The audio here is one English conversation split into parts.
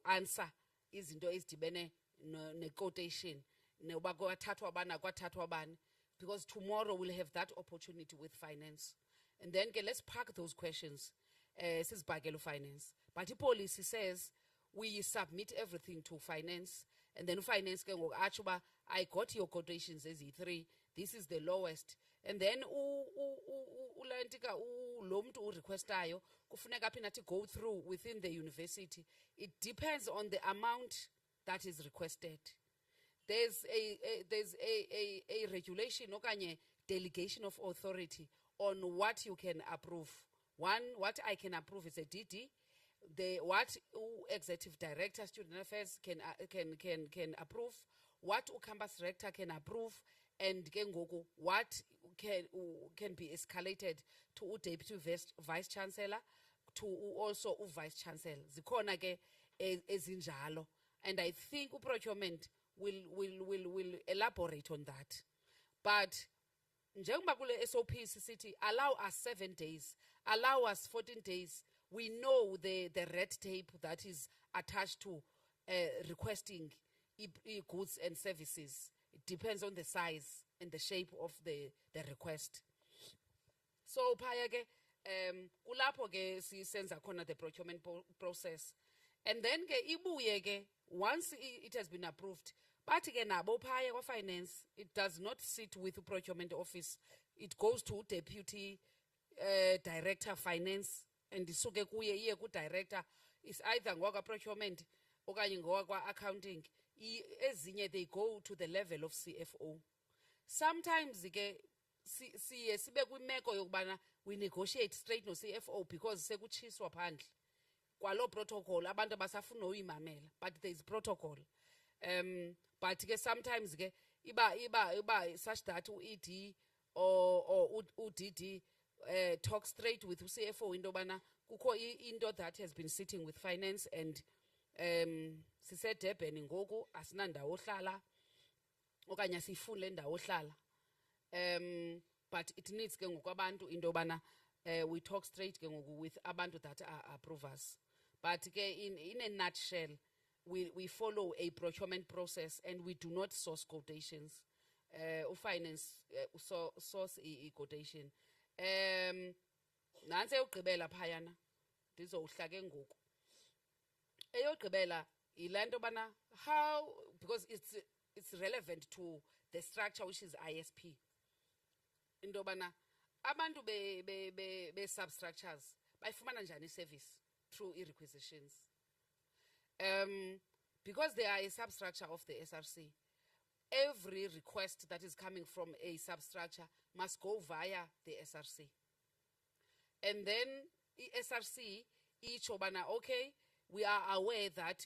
answer izinto ezidibene ne-quotation noba kwathathwa abani akwathathwa abani, because tomorrow we'll have that opportunity with finance. And then let's park those questions. Sizibhakele finance. But the policy says we submit everything to finance, and then finance can go, actually, I got your quotations as E3, this is the lowest. And then lo requestayo kufuneka phinathi go through within the university. It depends on the amount that is requested. There's a regulation okanye delegation of authority on what you can approve. One, what I can approve is a DD. What executive director student affairs can approve, what campus rector can approve, and what can be escalated to deputy vice chancellor, to also vice chancellor. Zikhona ke ezinjalo, and I think procurement will elaborate on that. But njengoba kule SOP city allow us 7 days, allow us 14 days. We know the red tape that is attached to requesting goods and services. It depends on the size and the shape of the request. So phaya ke kulapho ke sisenza khona the procurement process. And then ke ibuye ke once it has been approved, bathi ke nabo phaya kwa finance, it does not sit with the procurement office. It goes to deputy director finance, and isuke kuye iye ku director is either ngokwa procurement okanye ngokwa accounting. Ezinye they go to the level of CFO. Sometimes ke siye sibe kwimeko yokubana we negotiate straight no CFO because sekuchiswa phandle kwalo protocol abantu abasafuna uyimamela, but there is protocol. But ke sometimes ke iba such that uED or uDD talk straight with CFO into bana kukho into that has been sitting with finance, and sisedebheni ngoku asinandawo ohlala okanye sifune ndawo ohlala. But it needs ke ngoku abantu into bana we talk straight ke ngoku with abantu that are approvers. But ke in a nutshell, we follow a procurement process and we do not source quotations. Finance source quotation. Nanse ugqibela phayana ndizowuhla ke ngoku. Eyogqibela ilanto bana how, because it's relevant to the structure which is ISP. Into bana abantu be substructures bayifumana njani service through requisitions. Because they are a substructure of the SRC, every request that is coming from a substructure must go via the SRC. And then SRC each obana, okay, we are aware that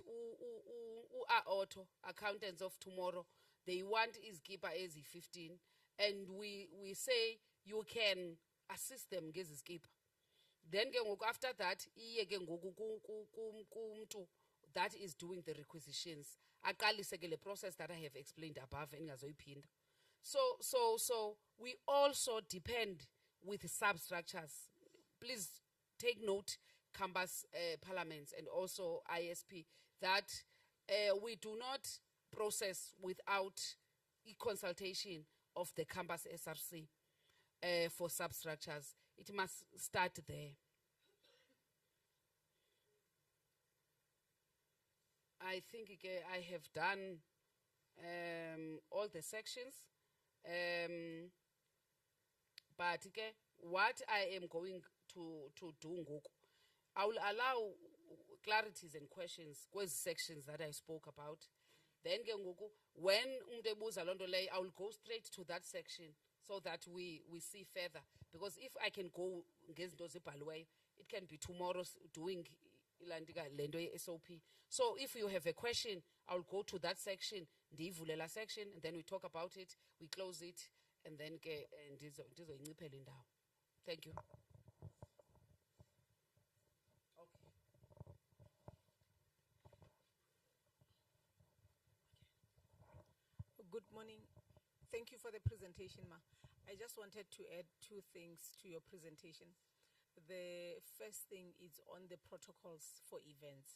our auto accountants of tomorrow, they want is keeper as 15, and we say you can assist them ngezi skipper. Then after that iye ke ngoku kumntu that is doing the requisitions aqalise ke le process that I have explained above engazoyiphinda. So we also depend with substructures. Please take note, campus parliaments and also ISP, that we do not process without a consultation of the campus SRC for substructures. It must start there. I think I have done all the sections, but what I am going to do ngoku, I will allow clarities and questions with sections that I spoke about. Then when umdebuza londo lay, I will go straight to that section so that we see further. Because if I can go way, it can be tomorrow's doing SOP. So if you have a question, I'll go to that section, the section, and then we talk about it, we close it, and then thank you. Okay. Good morning. Thank you for the presentation, Ma. I just wanted to add 2 things to your presentation. The first thing is on the protocols for events.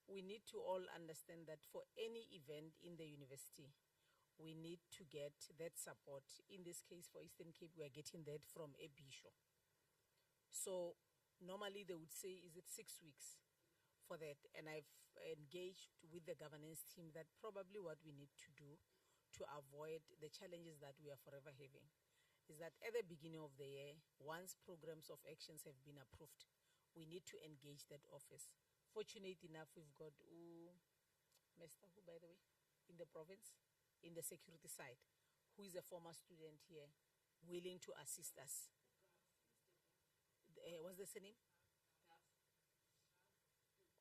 we need to all understand that for any event in the university, we need to get that support. In this case, for Eastern Cape, we are getting that from a bishop. So normally they would say, is it 6 weeks for that? And I've engaged with the governance team that probably what we need to do to avoid the challenges that we are forever having is that at the beginning of the year, once programs of actions have been approved, we need to engage that office. Fortunate enough, we've got Mr. Who, by the way, in the province, in the security side, who is a former student here, willing to assist us. What's the name?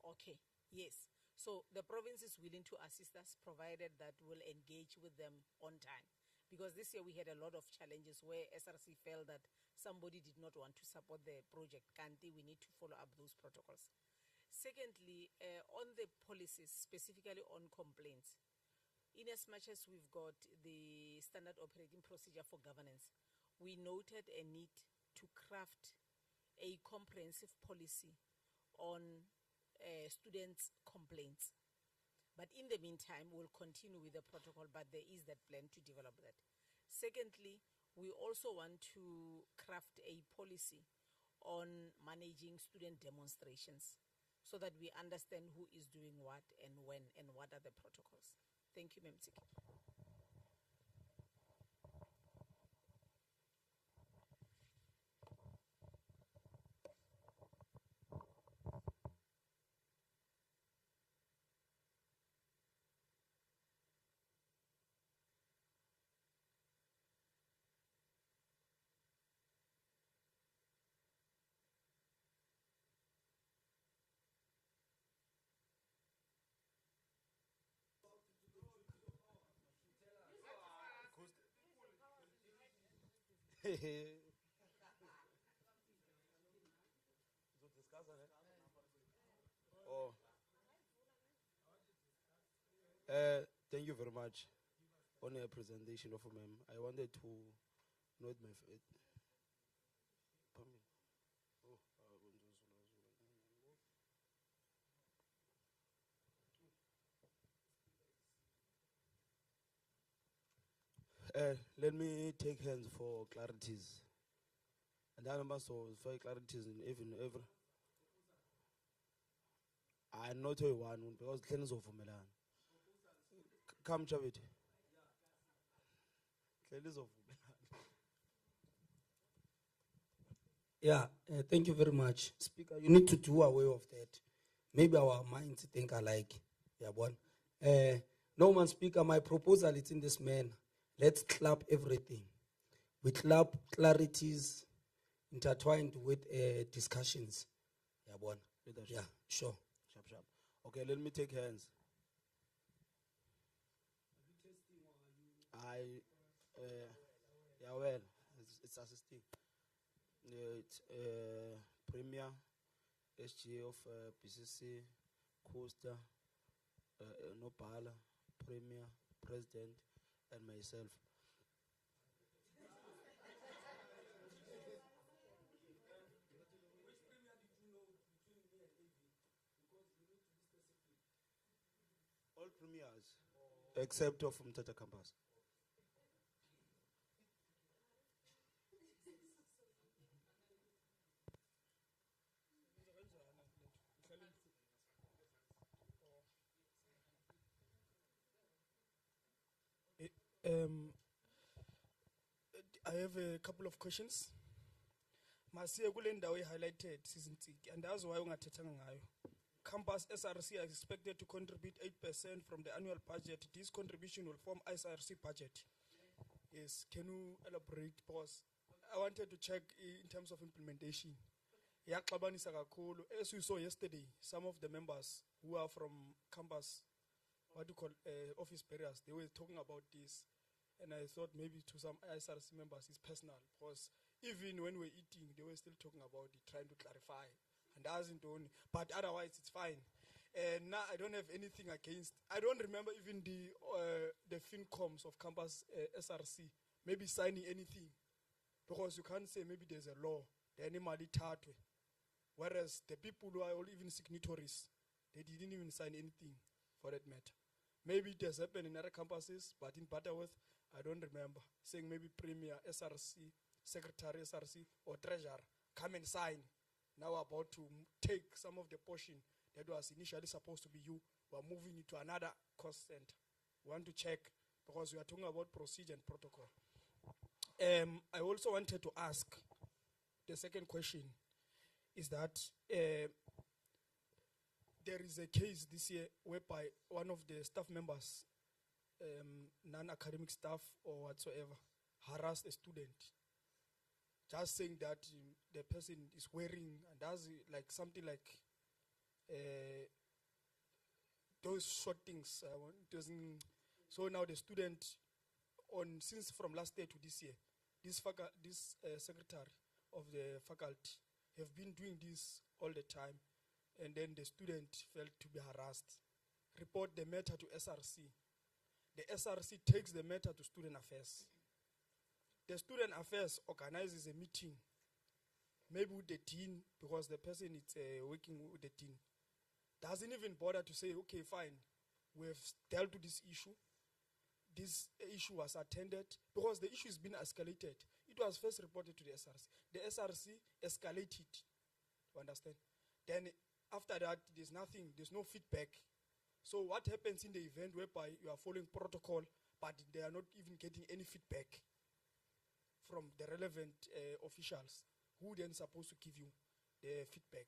Okay, yes. So the province is willing to assist us, provided that we'll engage with them on time. Because this year we had a lot of challenges where SRC felt that somebody did not want to support the project. Kanti, we need to follow up those protocols. Secondly, on the policies, specifically on complaints, in as much as we've got the standard operating procedure for governance, we noted a need to craft a comprehensive policy on students' complaints. But in the meantime, we'll continue with the protocol, but there is that plan to develop that. Secondly, we also want to craft a policy on managing student demonstrations so that we understand who is doing what and when and what are the protocols. Thank you, Ma'am Tsiki. Oh, thank you very much on your presentation of ma'am. I wanted to note my let me take hands for clarities. And then also for clarities in even every. I not a one because cleanse of Milan. Come, Chavit. Cleanse of Yeah, thank you very much. Speaker, you need to do away of that. Maybe our minds think alike. Yeah, one. No man, Speaker, my proposal is in this manner. Let's club everything. We club clarities intertwined with discussions. Yeah, one. Yeah, sure. Sharp, sharp. Okay, let me take hands. Yeah, well, it's assisting. It's Premier, SG of PCC, Costa, Nopala, Premier, President, and myself. All premiers, except of Mtata campus. I have a couple of questions. Masiye kule ndawo highlighted sizintsiki and that's why ungathethanga ngayo. Campus SRC is expected to contribute 8% from the annual budget. This contribution will form SRC budget. Yes, can you elaborate, boss? I wanted to check in terms of implementation. As we saw yesterday, some of the members who are from campus, what do you call office barriers, they were talking about this. And I thought maybe to some ISRC members it's personal because even when we're eating, they were still talking about it, trying to clarify. And that isn't only, but otherwise it's fine. And now I don't have anything against, I don't remember even the FinComs of campus SRC, maybe signing anything. Because you can't say maybe there's a law, the animal tatwe. Whereas the people who are all even signatories, They didn't even sign anything for that matter. Maybe it has happened in other campuses, but in Butterworth, I don't remember. Saying maybe Premier, SRC, Secretary SRC, or Treasurer, come and sign. Now about to take some of the portion that was initially supposed to be you. We're moving it to another cost center. We want to check, because we are talking about procedure and protocol. I also wanted to ask, the second question is that there is a case this year whereby one of the staff members, non-academic staff or whatsoever, harassed a student, just saying that the person is wearing, and does like something like those short things. So now the student, since from last year to this year, this secretary of the faculty have been doing this all the time, and then the student felt to be harassed. Report the matter to SRC. The SRC takes the matter to student affairs. The student affairs organizes a meeting, maybe with the dean, because the person is working with the dean. Doesn't even bother to say, okay, fine, we have dealt with this issue. This issue was attended, because the issue has been escalated. It was first reported to the SRC. The SRC escalated, you understand? Then after that, there's nothing, there's no feedback. So what happens in the event whereby you are following protocol, but they are not even getting any feedback from the relevant officials, who then supposed to give you the feedback?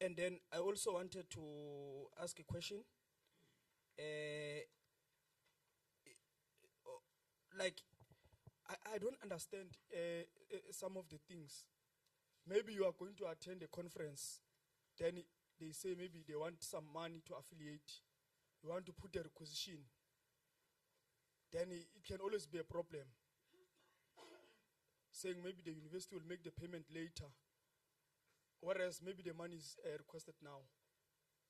And then I also wanted to ask a question. I don't understand some of the things. Maybe you are going to attend a conference, then they say maybe they want some money to affiliate. You want to put a requisition, then it can always be a problem. Saying maybe the university will make the payment later, whereas maybe the money is requested now.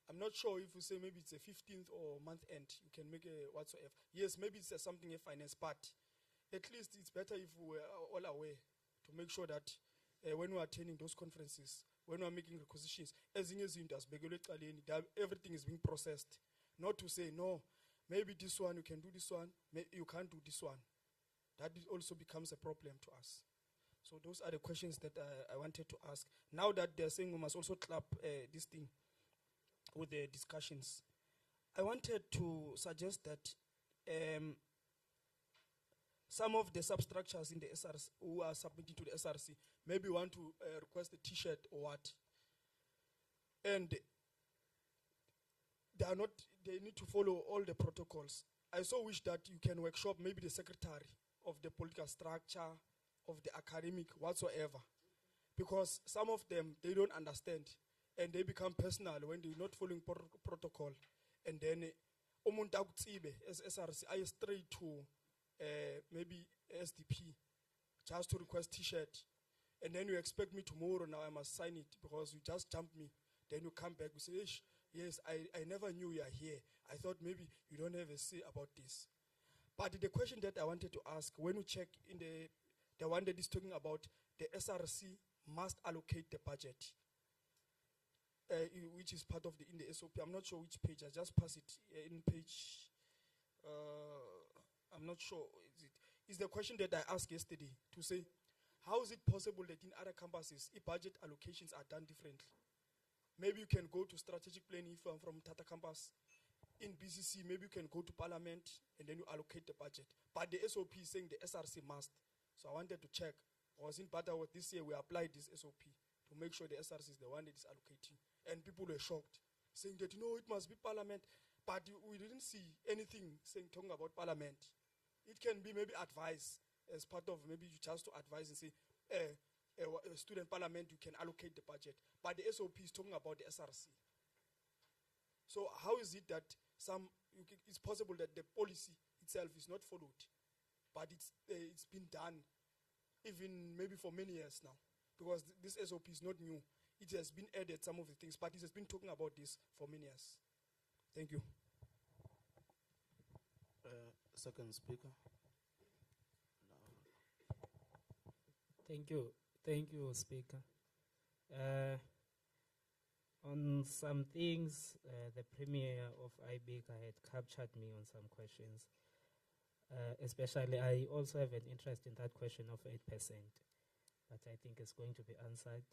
I'm not sure if you say maybe it's a 15th or month end, you can make a whatsoever. Yes, maybe it's something a finance part. At least it's better if we are all aware to make sure that when we are attending those conferences, when we are making requisitions, everything is being processed. Not to say, no, maybe this one, you can do this one, you can't do this one. That also becomes a problem to us. So those are the questions that I wanted to ask. Now that they're saying we must also clap this thing with the discussions, I wanted to suggest that some of the substructures in the SRC who are submitting to the SRC maybe want to request a T-shirt or what, and they need to follow all the protocols. I so wish that you can workshop maybe the secretary of the political structure, of the academic, whatsoever, because some of them, they don't understand, and they become personal when they're not following protocol, and then umuntu akutsibe as SRC I straight to maybe SDP just to request T-shirt, and then you expect me tomorrow now I must sign it because you just jumped me. Then you come back, you say, yes, I never knew you are here. I thought maybe you don't have a say about this. But the question that I wanted to ask, when you check in the one that is talking about the SRC must allocate the budget, which is part of in the SOP. I'm not sure which page. I just pass it in page. I'm not sure. Is the question that I asked yesterday to say, how is it possible that in other campuses, budget allocations are done differently? Maybe you can go to strategic planning if I'm from Tata campus. In BCC, maybe you can go to Parliament and then you allocate the budget. But the SOP is saying the SRC must. So I wanted to check. I was in Butterworth this year, we applied this SOP to make sure the SRC is the one that is allocating. And people were shocked, saying that, it must be Parliament. But we didn't see anything talking about Parliament. It can be maybe advice as part of maybe you just to advise and say, student parliament, you can allocate the budget. But the SOP is talking about the SRC. So how is it that it's possible that the policy itself is not followed, but it's been done even maybe for many years now? Because this SOP is not new. It has been added, some of the things, but it has been talking about this for many years. Thank you. Second speaker. Thank you, Speaker. On some things, the Premier of IBICA had captured me on some questions. Especially, I also have an interest in that question of 8%, that I think is going to be answered.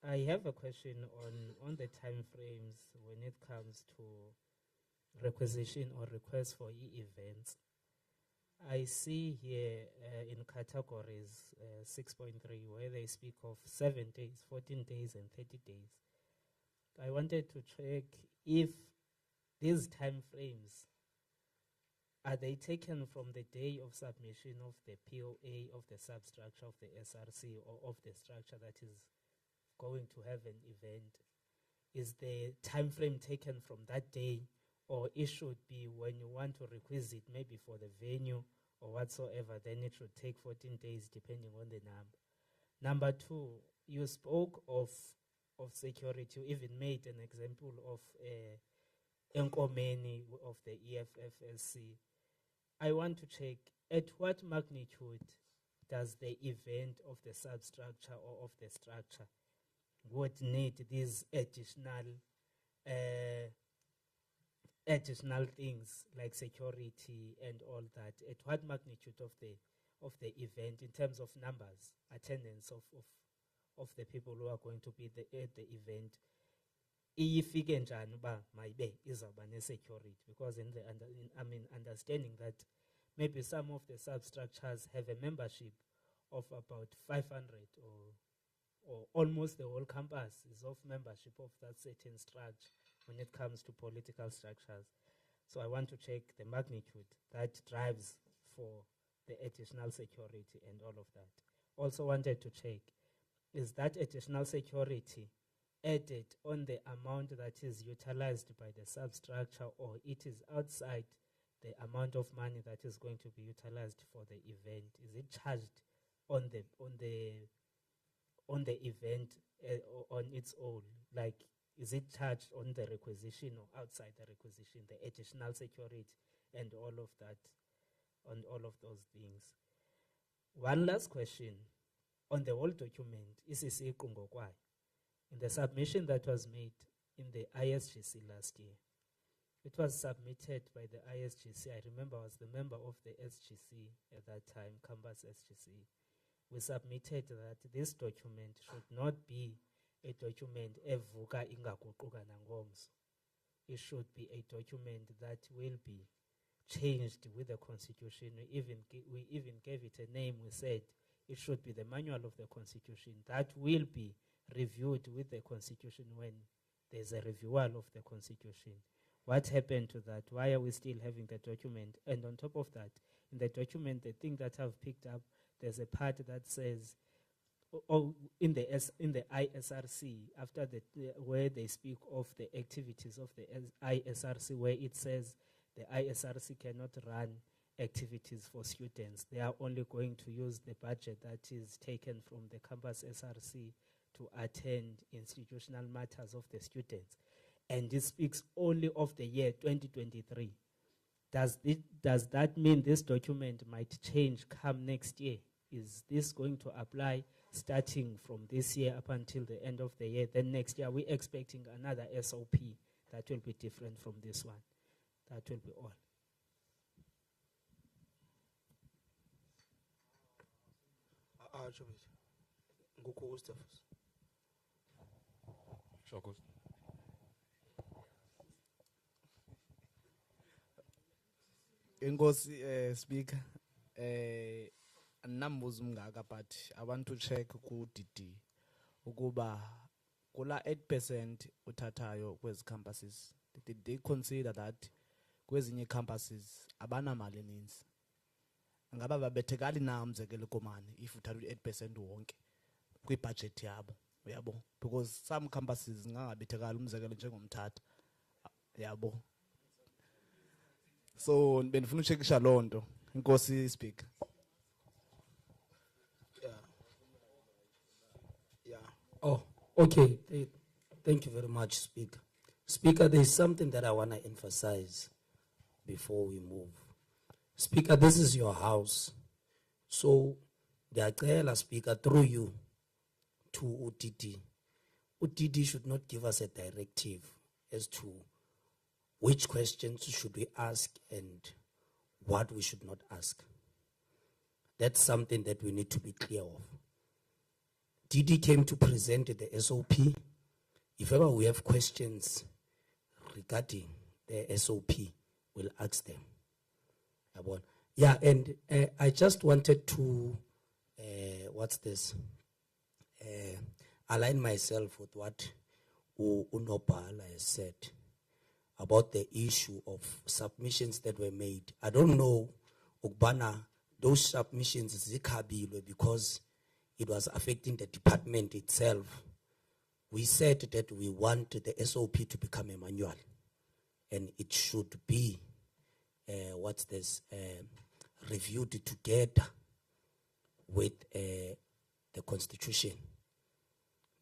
I have a question on the time frames when it comes to requisition or requests for e-events. I see here in categories 6.3 where they speak of 7 days, 14 days, and 30 days. I wanted to check if these time frames, are they taken from the day of submission of the POA, of the substructure of the SRC, or of the structure that is going to have an event? Is the time frame taken from that day, or it should be when you want to requisite maybe for the venue or whatsoever, then it should take 14 days depending on the number. Number two, you spoke of security, you even made an example of Enkomeni of the EFFSC. I want to check at what magnitude does the event of the substructure or of the structure would need these additional things like security and all that? At what magnitude of the event in terms of numbers, attendance of the people who are going to be at the event? Ifike njani uba mayibe izawuba ne-security, because understanding that maybe some of the substructures have a membership of about 500 or almost the whole campus is of membership of that certain structure when it comes to political structures. So I want to check the magnitude that drives for the additional security and all of that. Also wanted to check, is that additional security added on the amount that is utilized by the substructure, or it is outside the amount of money that is going to be utilized for the event? Is it charged on the event on its own? Like, is it charged on the requisition or outside the requisition, the additional security and all of that, on all of those things? One last question on the whole document. In the submission that was made in the ISGC last year, it was submitted by the ISGC. I remember I was the member of the SGC at that time, Campus SGC. We submitted that this document should not be a document evuka ingaguquka nangomso. It should be a document that will be changed with the Constitution. We even gave it a name. We said it should be the manual of the Constitution that will be reviewed with the Constitution when there's a reviewal of the Constitution. What happened to that? Why are we still having the document? And on top of that, in the document, the thing that I've picked up, there's a part that says, in the ISRC, after where they speak of the activities of the ISRC, where it says the ISRC cannot run activities for students. They are only going to use the budget that is taken from the campus SRC to attend institutional matters of the students. And it speaks only of the year 2023. Does that mean this document might change come next year? Is this going to apply starting from this year up until the end of the year? Then next year we're expecting another SOP that will be different from this one. That will be all. Inkosi Speaker, numbers mngaka, but I want to check ku DD ukuba kula 8% uthathayo kwezi campuses, did they consider that kwezinye campuses abanamali eninzi? Ngaba babethekali na umzekelo komani if uthatha 8% wonke kwi-budget yabo, uyabo? Because some campuses ngangabethekali umzekelo njengomthatha, yabo? So benifuna ucheckisha loo nto. Inkosi Speaker. Yeah. Oh, okay. Thank you very much, Speaker. Speaker, there is something that I want to emphasize before we move. Speaker, this is your house. So, the Speaker, through you to OTT, UDD should not give us a directive as to which questions should we ask and what we should not ask. That's something that we need to be clear of. DD came to present the SOP. If ever we have questions regarding the SOP, we'll ask them. Yeah, and I just wanted to, align myself with what Unopala has said about the issue of submissions that were made. I don't know, Ugbana, those submissions zikhabilwe because it was affecting the department itself. We said that we want the SOP to become a manual, and it should be reviewed together with the constitution.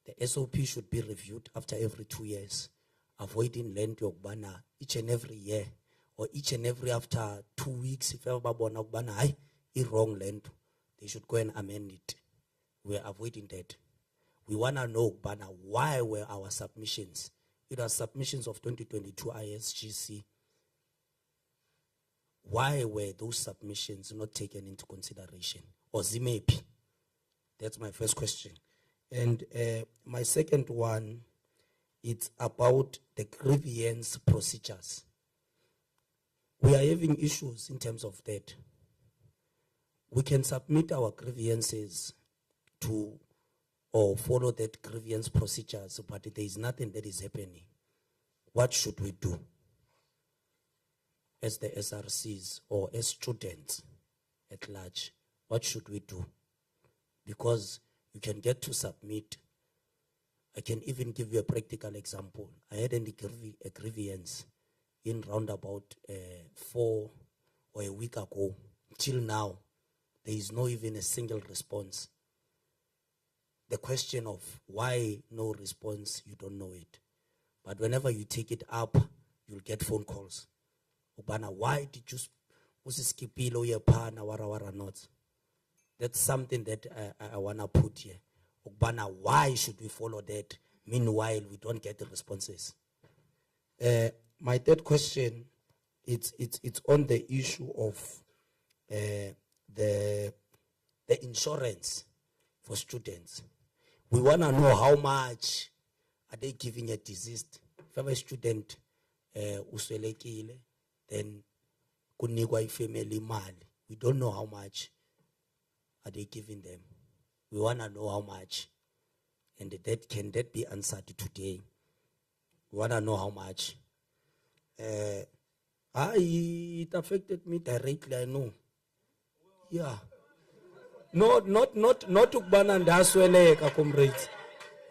The SOP should be reviewed after every 2 years, avoiding land yokubana each and every year or each and every after 2 weeks. If ever babona ukubana hayi wrong land, they should go and amend it. We're avoiding that. We want to know ukubana why were our submissions. It was submissions of 2022 ISGC. Why were those submissions not taken into consideration? Or zimepi? That's my first question. And my second one, it's about the grievance procedures. We are having issues in terms of that. We can submit our grievances to or follow that grievance procedures, but there is nothing that is happening. What should we do as the SRCs or as students at large? What should we do? Because you can get to submit. I can even give you a practical example. I had a grievance in roundabout 4 or a week ago. Till now, there is no even a single response. The question of why no response, you don't know it. But whenever you take it up, you'll get phone calls. Ubana, why did you skipilo ye pana wara not? That's something that I want to put here. Ubana, why should we follow that? Meanwhile, we don't get the responses. My third question, it's on the issue of the insurance for students. We want to know how much are they giving a deceased. If a student uswelekile, then kunikwa family mali. We don't know how much are they giving them. We want to know how much. And can that be answered today? We want to know how much. It affected me directly, I know. Yeah. Not ukubana ndasweleka, comrades.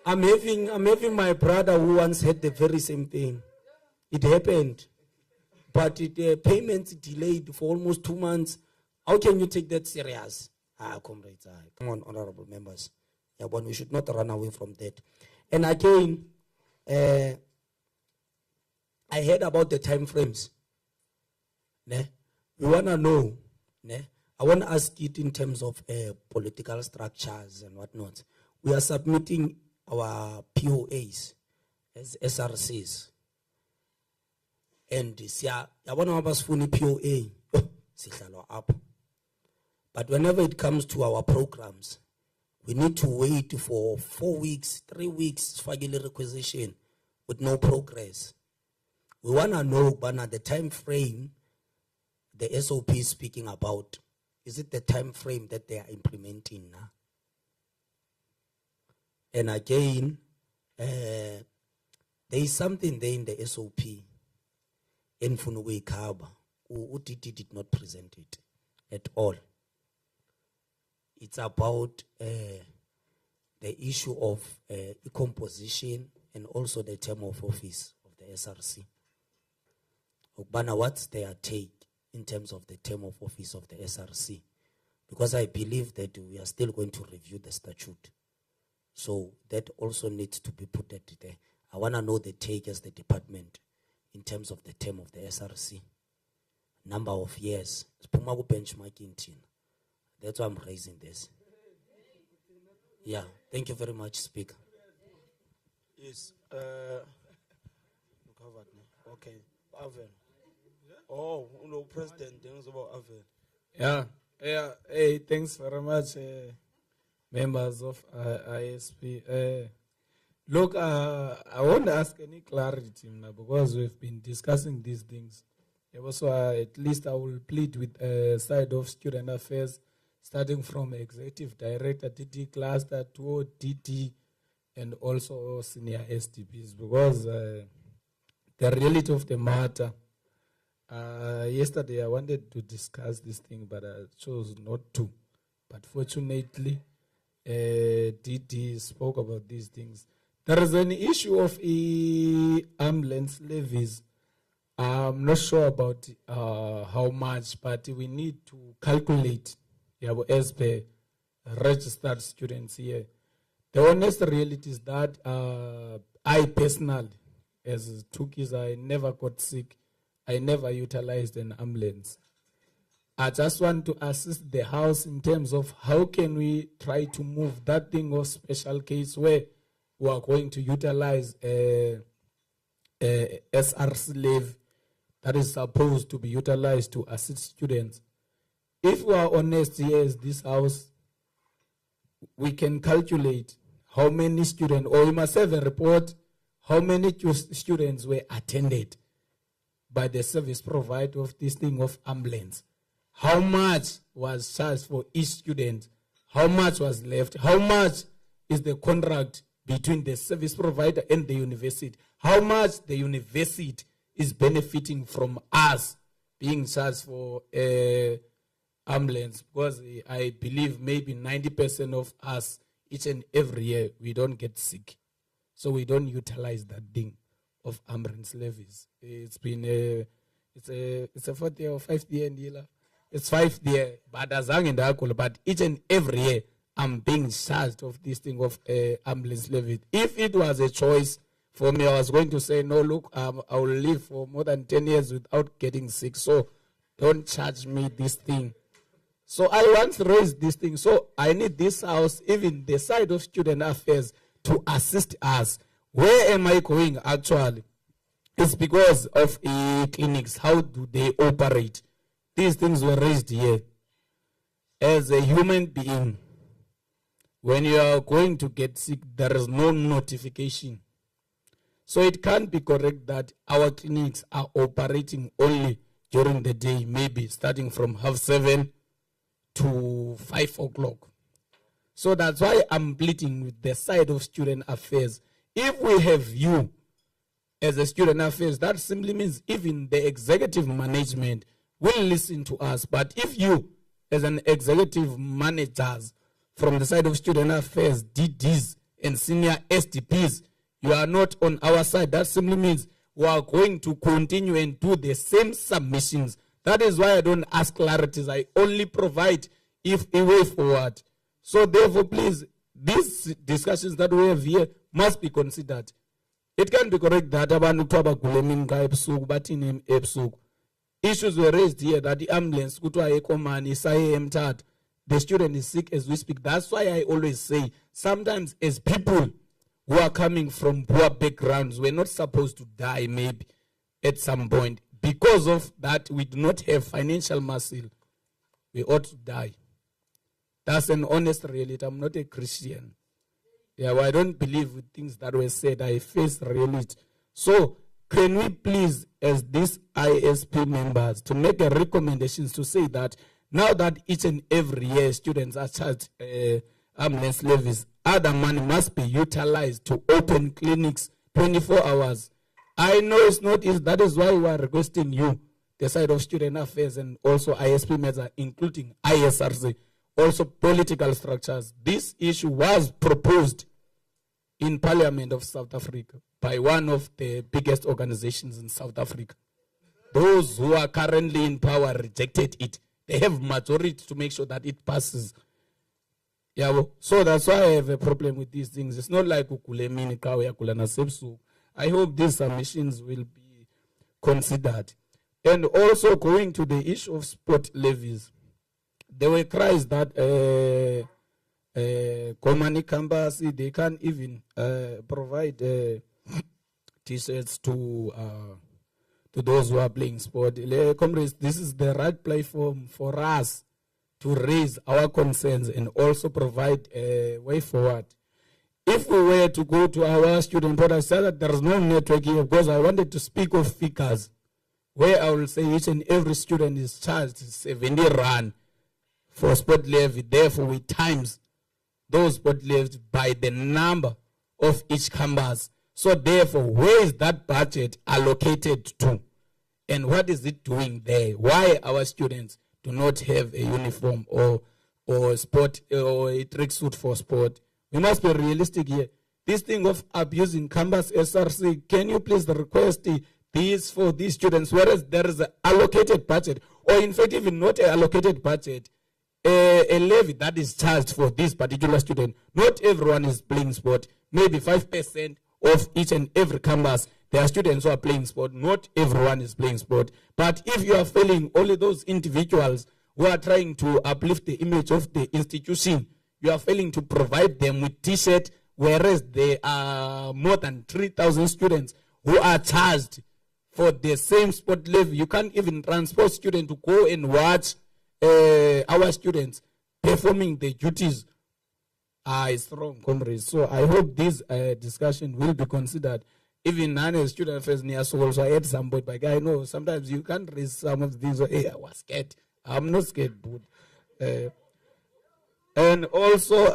I'm having my brother who once had the very same thing. It happened. But the payments delayed for almost 2 months. How can you take that serious? Comrades, come on, honorable members. Yeah, but we should not run away from that. And again, I heard about the time frames. Ne? We want to know. Ne? I want to ask it in terms of political structures and whatnot. We are submitting our POAs as SRCs. And I want to ask for POA. Up. But whenever it comes to our programs, we need to wait for 4 weeks, 3 weeks for a requisition with no progress. We want to know, Bana, the time frame the SOP is speaking about. Is it the time frame that they are implementing now? And again, there is something there in the SOP. Enfunuwe Kaba, UDT did not present it at all. It's about the issue of composition and also the term of office of the SRC. Okbana, what's their take in terms of the term of office of the SRC? Because I believe that we are still going to review the statute. So that also needs to be put at there. I want to know the take as the department in terms of the term of the SRC. Number of years. Benchmarking. That's why I'm raising this. Yeah, thank you very much, Speaker. Yes. You covered me. Okay. Avel. Oh, no, President. Things about Avel. Yeah. Hey, thanks very much, members of ISP. Look, I won't ask any clarity now because we've been discussing these things. So at least I will plead with side of student affairs, starting from executive director, DD cluster, 2 DD, and also senior SDPs, because the reality of the matter. Yesterday I wanted to discuss this thing, but I chose not to. But fortunately, DD spoke about these things. There is an issue of ambulance levies. I'm not sure about how much, but we need to calculate as per registered students here. The honest reality is that I personally, as two kids, I never got sick. I never utilized an ambulance. I just want to assist the house in terms of how can we try to move that thing of special case where we are going to utilize a SRC levy that is supposed to be utilized to assist students. If we are honest here as this house, we can calculate how many students, or we must have a report how many students were attended by the service provider of this thing of ambulance. How much was charged for each student? How much was left? How much is the contract between the service provider and the university? How much the university is benefiting from us being charged for ambulance? Because I believe maybe 90% of us, each and every year, we don't get sick. So we don't utilize that thing of ambulance levies. It's been it's a 4th year or 5th year in Yila. It's 5th year, but each and every year I'm being charged of this thing of ambulance levy. If it was a choice for me, I was going to say, no, look, I will live for more than 10 years without getting sick. So don't charge me this thing. So I once raised this thing. So I need this house, even the side of student affairs, to assist us. Where am I going actually? It's because of clinics. How do they operate? These things were raised here. As a human being, when you are going to get sick, there is no notification. So it can't be correct that our clinics are operating only during the day, maybe starting from 7:30 to 5 o'clock. So that's why I'm pleading with the side of student affairs. If we have you as a student affairs, that simply means even the executive management will listen to us. But if you, as an executive managers from the side of student affairs, DDs and senior SDPs, you are not on our side, that simply means we are going to continue and do the same submissions. That is why I don't ask clarities. I only provide if a way forward. So therefore, please, these discussions that we have here must be considered. It can be correct that issues were raised here that the ambulance, the student is sick as we speak. That's why I always say, sometimes as people who are coming from poor backgrounds, we're not supposed to die maybe at some point. Because of that, we do not have financial muscle. We ought to die. That's an honest reality. I'm not a Christian. Yeah, well, I don't believe with things that were said. I face reality. So, can we please, as these ISP members, to make a recommendations to say that now that each and every year students are charged ambulance levies, other money must be utilized to open clinics 24 hours. I know it's not easy. That is why we are requesting you, the side of student affairs and also ISP members, including ISRC, also political structures. This issue was proposed in Parliament of South Africa by one of the biggest organizations in South Africa. Those who are currently in power rejected it. They have majority to make sure that it passes. Yeah, well, so that's why I have a problem with these things. It's not like ukulemini kawe kulana sepsu. I hope these submissions will be considered. And also going to the issue of sport levies. There were cries that Komani campus, they can't even provide t-shirts to those who are playing sport. Comrades, this is the right platform for us to raise our concerns and also provide a way forward. If we were to go to our student portal, I said that there is no network here because I wanted to speak of figures where I will say each and every student is charged 70 rand for sport levy. Therefore, we times those sport levies by the number of each campus. So therefore, where is that budget allocated to? And what is it doing there? Why our students do not have a uniform or sport or a tracksuit for sport? We must be realistic here. This thing of abusing campus SRC, can you please request these for these students, whereas there is an allocated budget, or in fact even not an allocated budget, a levy that is charged for this particular student. Not everyone is playing sport. Maybe 5% of each and every campus, there are students who are playing sport. Not everyone is playing sport. But if you are failing only those individuals who are trying to uplift the image of the institution, you are failing to provide them with t-shirt, whereas there are more than 3,000 students who are charged for the same sport levy. You can't even transport students to go and watch our students performing the duties. It's wrong, comrades. So I hope this discussion will be considered. Even non student affairs near so also I had somebody, but I know sometimes you can't raise some of these. Hey, I was scared. I'm not scared, but and also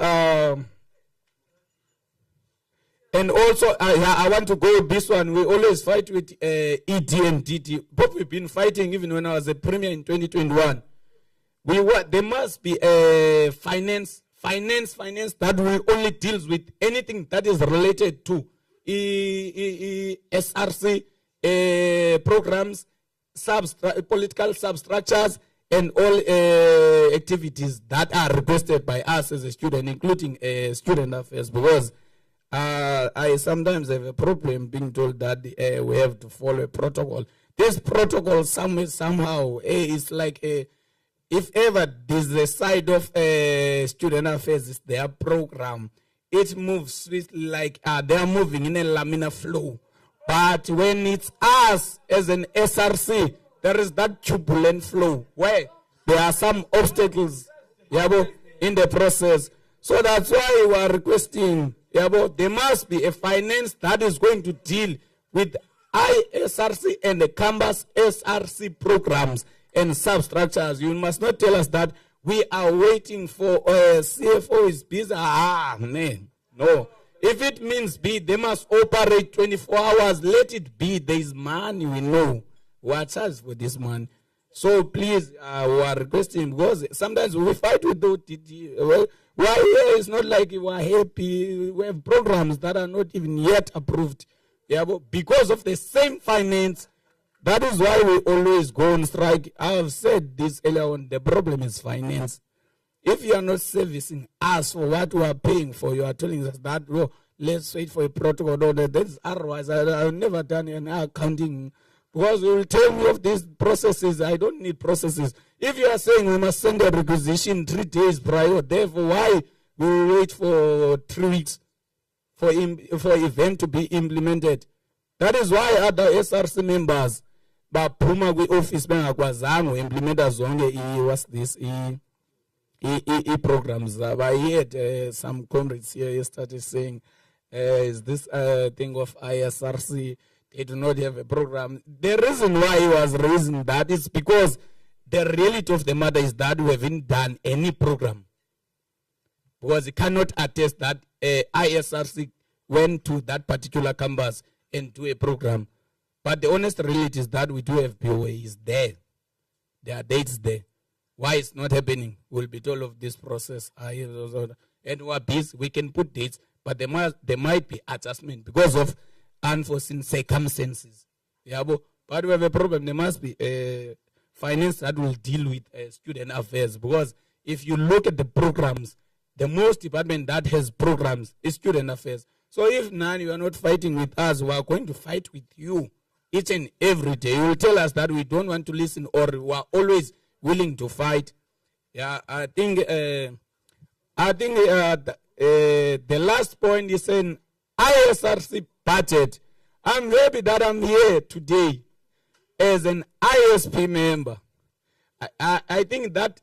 I want to go with this one. We always fight with ED and DD. But we've been fighting even when I was a premier in 2021. There must be a finance that will only deals with anything that is related to SRC programs, political substructures, and all activities that are requested by us as a student, including student affairs, because I sometimes have a problem being told that we have to follow a protocol. This protocol somehow is like if ever there's a side of student affairs is their program, it moves like they are moving in a laminar flow. But when it's us as an SRC, there is that turbulent flow where there are some obstacles in the process. So that's why we are requesting there must be a finance that is going to deal with ISRC and the campus SRC programs and substructures. You must not tell us that we are waiting for CFO is busy. Man, no. If it means be, they must operate 24 hours. Let it be. There is money, we know. We are charged for this money. So please, we are requesting, because sometimes we fight with the OTT. Well, it's not like we are happy. We have programs that are not even yet approved. But because of the same finance, that is why we always go on strike. I have said this earlier on, the problem is finance. If you are not servicing us for what we are paying for, you are telling us that, let's wait for a protocol. No, that's otherwise. I've never done an accounting, because you will tell me of these processes. I don't need processes. If you are saying we must send a requisition 3 days prior, therefore why will we wait for 3 weeks for event to be implemented? That is why other SRC members baphuma kwi-office bengakwazanga implementa zonke what's this programs. I heard some comrades here yesterday saying is this thing of ISRC, they do not have a program. The reason why he was raising that is because the reality of the matter is that we haven't done any program, because he cannot attest that ISRC went to that particular campus and do a program. But the honest reality is that we do have POA is there. There are dates there. Why it's not happening? We'll be told of this process. And we are busy. We can put dates, but there might be adjustment because of unforeseen circumstances. But we have a problem. There must be a finance that will deal with student affairs, because if you look at the programs, the most department that has programs is student affairs. So if none, you are not fighting with us, we are going to fight with you each and every day. You will tell us that we don't want to listen, or we are always willing to fight. I think I think the last point is saying ISRC budget. I'm happy that I'm here today as an ISP member. I think that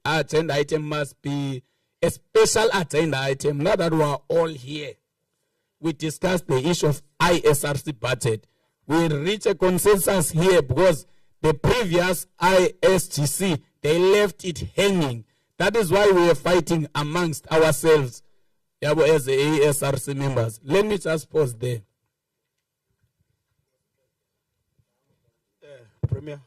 agenda item must be a special agenda item. Now that we are all here, we discussed the issue of ISRC budget. We reach a consensus here because the previous ISGC, they left it hanging. That is why we are fighting amongst ourselves as the ASRC members. Let me just pause there. Premier.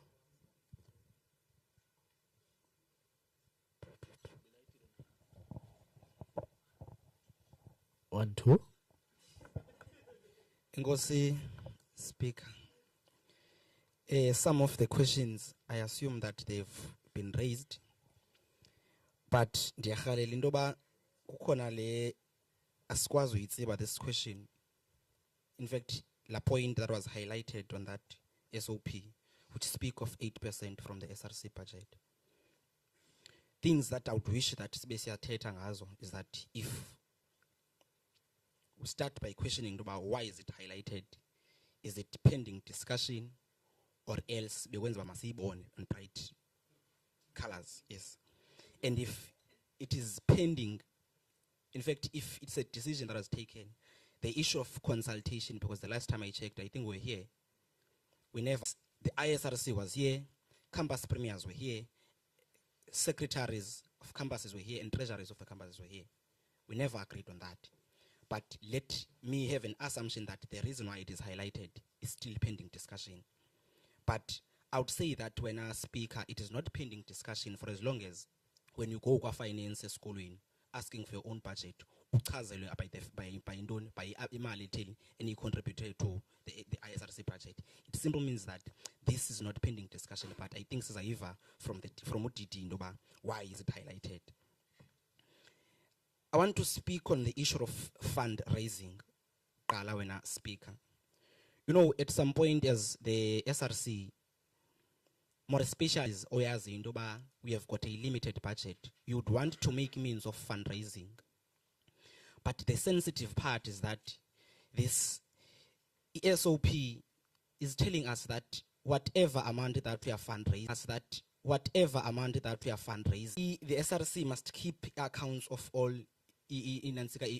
One, two. Ngosi, Speaker. Some of the questions, I assume that they've been raised. But ndiyahalela into ba kukhona le asikwazi uyitsiba this question. In fact, la point that was highlighted on that SOP, which speak of 8% from the SRC budget. Things that I would wish that sibesiyathetha ngazo is that if we start by questioning about why is it highlighted, is it pending discussion, or else bekwenziwa masiyibone on bright colors, yes. And if it is pending, in fact, if it's a decision that was taken, the issue of consultation, because the last time I checked, I think we were here, the ISRC was here, campus premiers were here, secretaries of campuses were here, and treasuries of the campuses were here. We never agreed on that. But let me have an assumption that the reason why it is highlighted is still pending discussion. But I would say that when a speaker, it is not pending discussion for as long as when you go to finance school asking for your own budget, by imali and you contribute to the ISRC budget. It simply means that this is not pending discussion, but I think Saiva from Udidi Ndoba, why is it highlighted? I want to speak on the issue of fundraising. When a speaker, you know, at some point as the SRC, more especially as Oyazi Ndoba, we have got a limited budget. You would want to make means of fundraising. But the sensitive part is that this SOP is telling us that whatever amount that we are fundraising, the SRC must keep accounts of all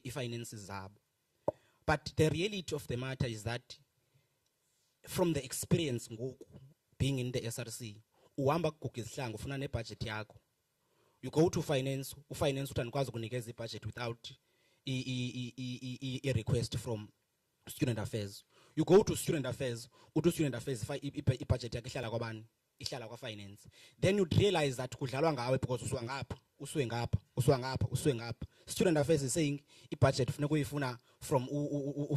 finances. But the reality of the matter is that from the experience being in the SRC, you go to finance utanukwazi kunikeza budget without a request from student affairs. You go to student affairs, student affairs budget yakhe ihlala kwabani? Ihlala kwa finance. Then you realize that kudlalwa ngawe because uswe ngapha. Student affairs is saying budget funeka uyifuna from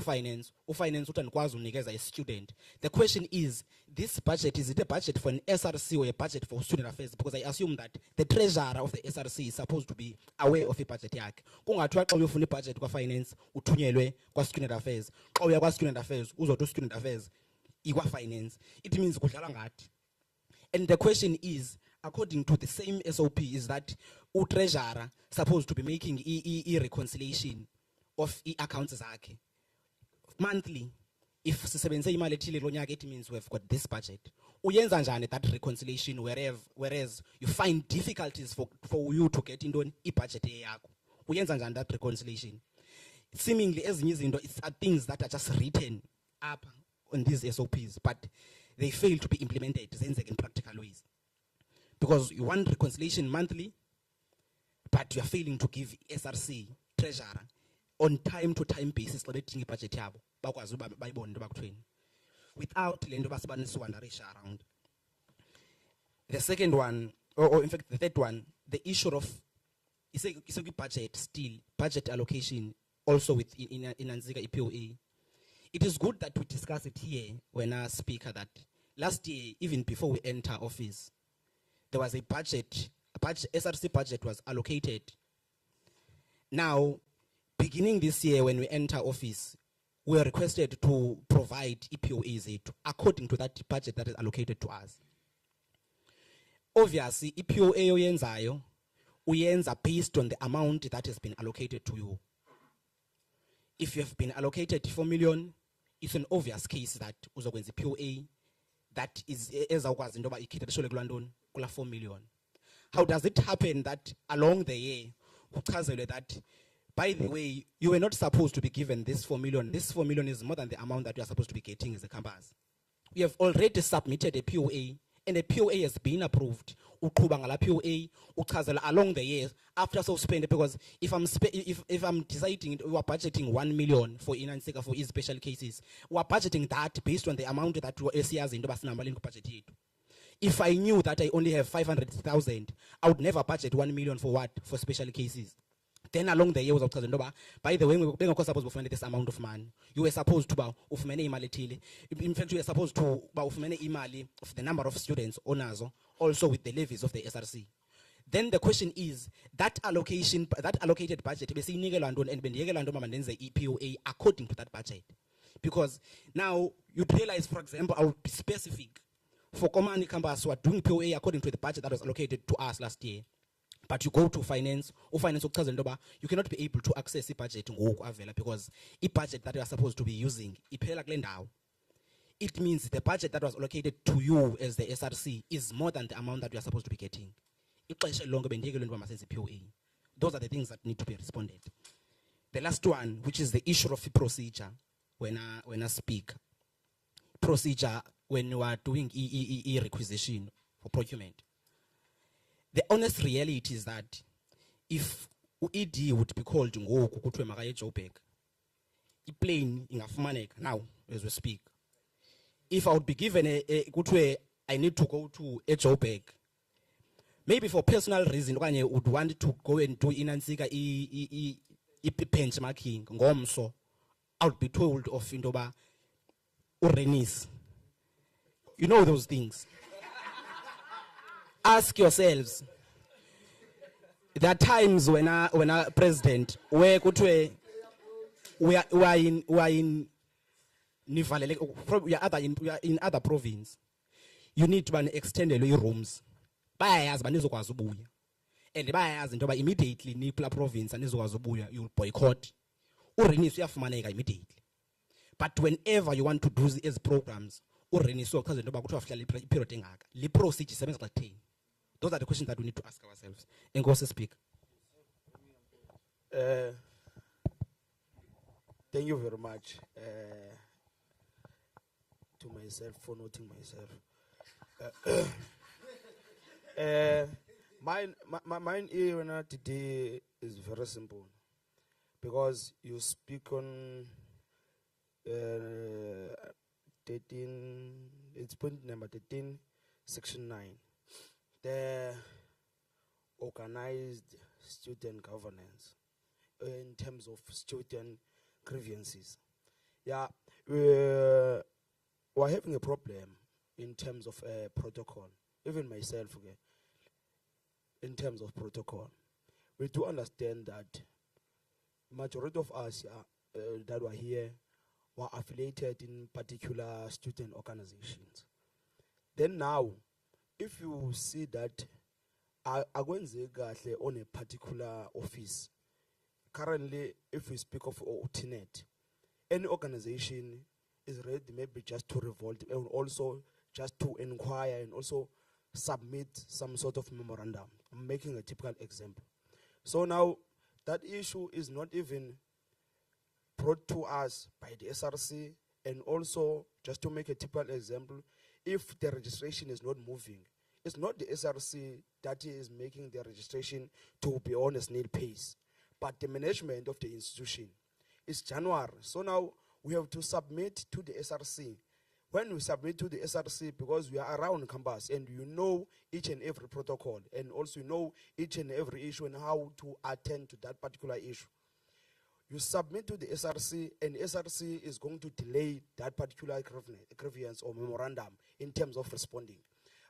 finance. Finance utanukwazi unikeza a student. The question is, this budget, is it a budget for an SRC or a budget for student affairs? Because I assume that the treasurer of the SRC is supposed to be aware of a budget yakhe. Kungathiwa xa uyofuna budget kwa finance uthunyelwe kwa student affairs. Xa uya kwa student affairs uzothi student affairs ikwa finance. It means kudlalwa ngathi. And the question is, according to the same SOP, is that treasurer supposed to be making reconciliation of accounts zakhe monthly. If sisebenze imali ethile lo nyaka, it means we've got this budget. Uyenza njani that reconciliation whereas you find difficulties for you to get into budget yakho? Uyenza njani that reconciliation? Seemingly ezinye izinto are things that are just written up on these SOPs, but they fail to be implemented in practical ways. Because you want reconciliation monthly, but you are failing to give SRC treasurer on time-to-time basis budget yabo bakwazi bayibone into bakuthweni without le nto basibanisiwandarisha around. The second one, or in fact the third one, the issue of budget, still budget allocation, also with in Anzika EPOA. It is good that we discuss it here when our speaker that last year, even before we enter office, there was a budget, SRC budget was allocated. Now, beginning this year when we enter office, we are requested to provide EPOAs according to that budget that is allocated to us. Obviously, EPOA oyenzayo, uyenza based on the amount that has been allocated to you. If you have been allocated 4 million, it's an obvious case that uzokwenza POA that is ezawukwazi into yoba ikhithelishele kula ntoni kula 4 million. How does it happen that along the year uchazelwe that, by the way, you were not supposed to be given this 4 million. This 4 million is more than the amount that you are supposed to be getting as a campus. We have already submitted a POA, and the POA has been approved. Uqhuba ngala POA, uchazela along the years after so spend, because if I'm deciding, we are budgeting 1 million for inansika for special cases, we are budgeting that based on the amount that we SCRs into basinambali budget. If I knew that I only have 500,000, I would never budget 1 million for what? For special cases. Then along the year was by the way, we were supposed to find this amount of money. You were supposed to buy of many imali. In fact, you were supposed to buy of many imali of the number of students onazo, also with the levies of the SRC. Then the question is that allocated budget, we see and EPOA according to that budget. Because now you'd realize, for example, I would be specific for Komani campus who are doing POA according to the budget that was allocated to us last year. But you go to finance, or finance you cannot be able to access the budget because the budget that you are supposed to be using, it means the budget that was allocated to you as the SRC is more than the amount that you are supposed to be getting. Those are the things that need to be responded. The last one, which is the issue of the procedure, when I speak. Procedure when you are doing requisition for procurement. The honest reality is that if ED would be called to go to Joburg, the plane in Afumanek now as we speak. If I would be given a good way, I need to go to Joburg. Maybe for personal reason, when you would want to go and do inansika benchmarking, ngomso, I would be told of Indoba Urenis. You know those things. Ask yourselves. There are times when a president we are in other province. You need to extend the rooms. And immediately Nipla province and you boycott. Immediately. But whenever you want to do these programs, those are the questions that we need to ask ourselves. And go to speak. Thank you very much to myself for noting myself. Mine here today is very simple because you speak on 13, it's point number 13, section 9. The organized student governance in terms of student grievances. Yeah, we're having a problem in terms of protocol. Even myself, okay, in terms of protocol. We do understand that majority of us that were here were affiliated in particular student organizations. Then now, if you see that on a particular office, currently, if we speak of OTNET, any organization is ready maybe just to revolt and also just to inquire and also submit some sort of memorandum. I'm making a typical example. So now, that issue is not even brought to us by the SRC, and also, just to make a typical example, if the registration is not moving, it's not the SRC that is making the registration to be on a snail pace, but the management of the institution. It's January, so now we have to submit to the SRC. When we submit to the SRC, because we are around campus and you know each and every protocol, and also you know each and every issue and how to attend to that particular issue. You submit to the SRC, and SRC is going to delay that particular grievance or memorandum in terms of responding.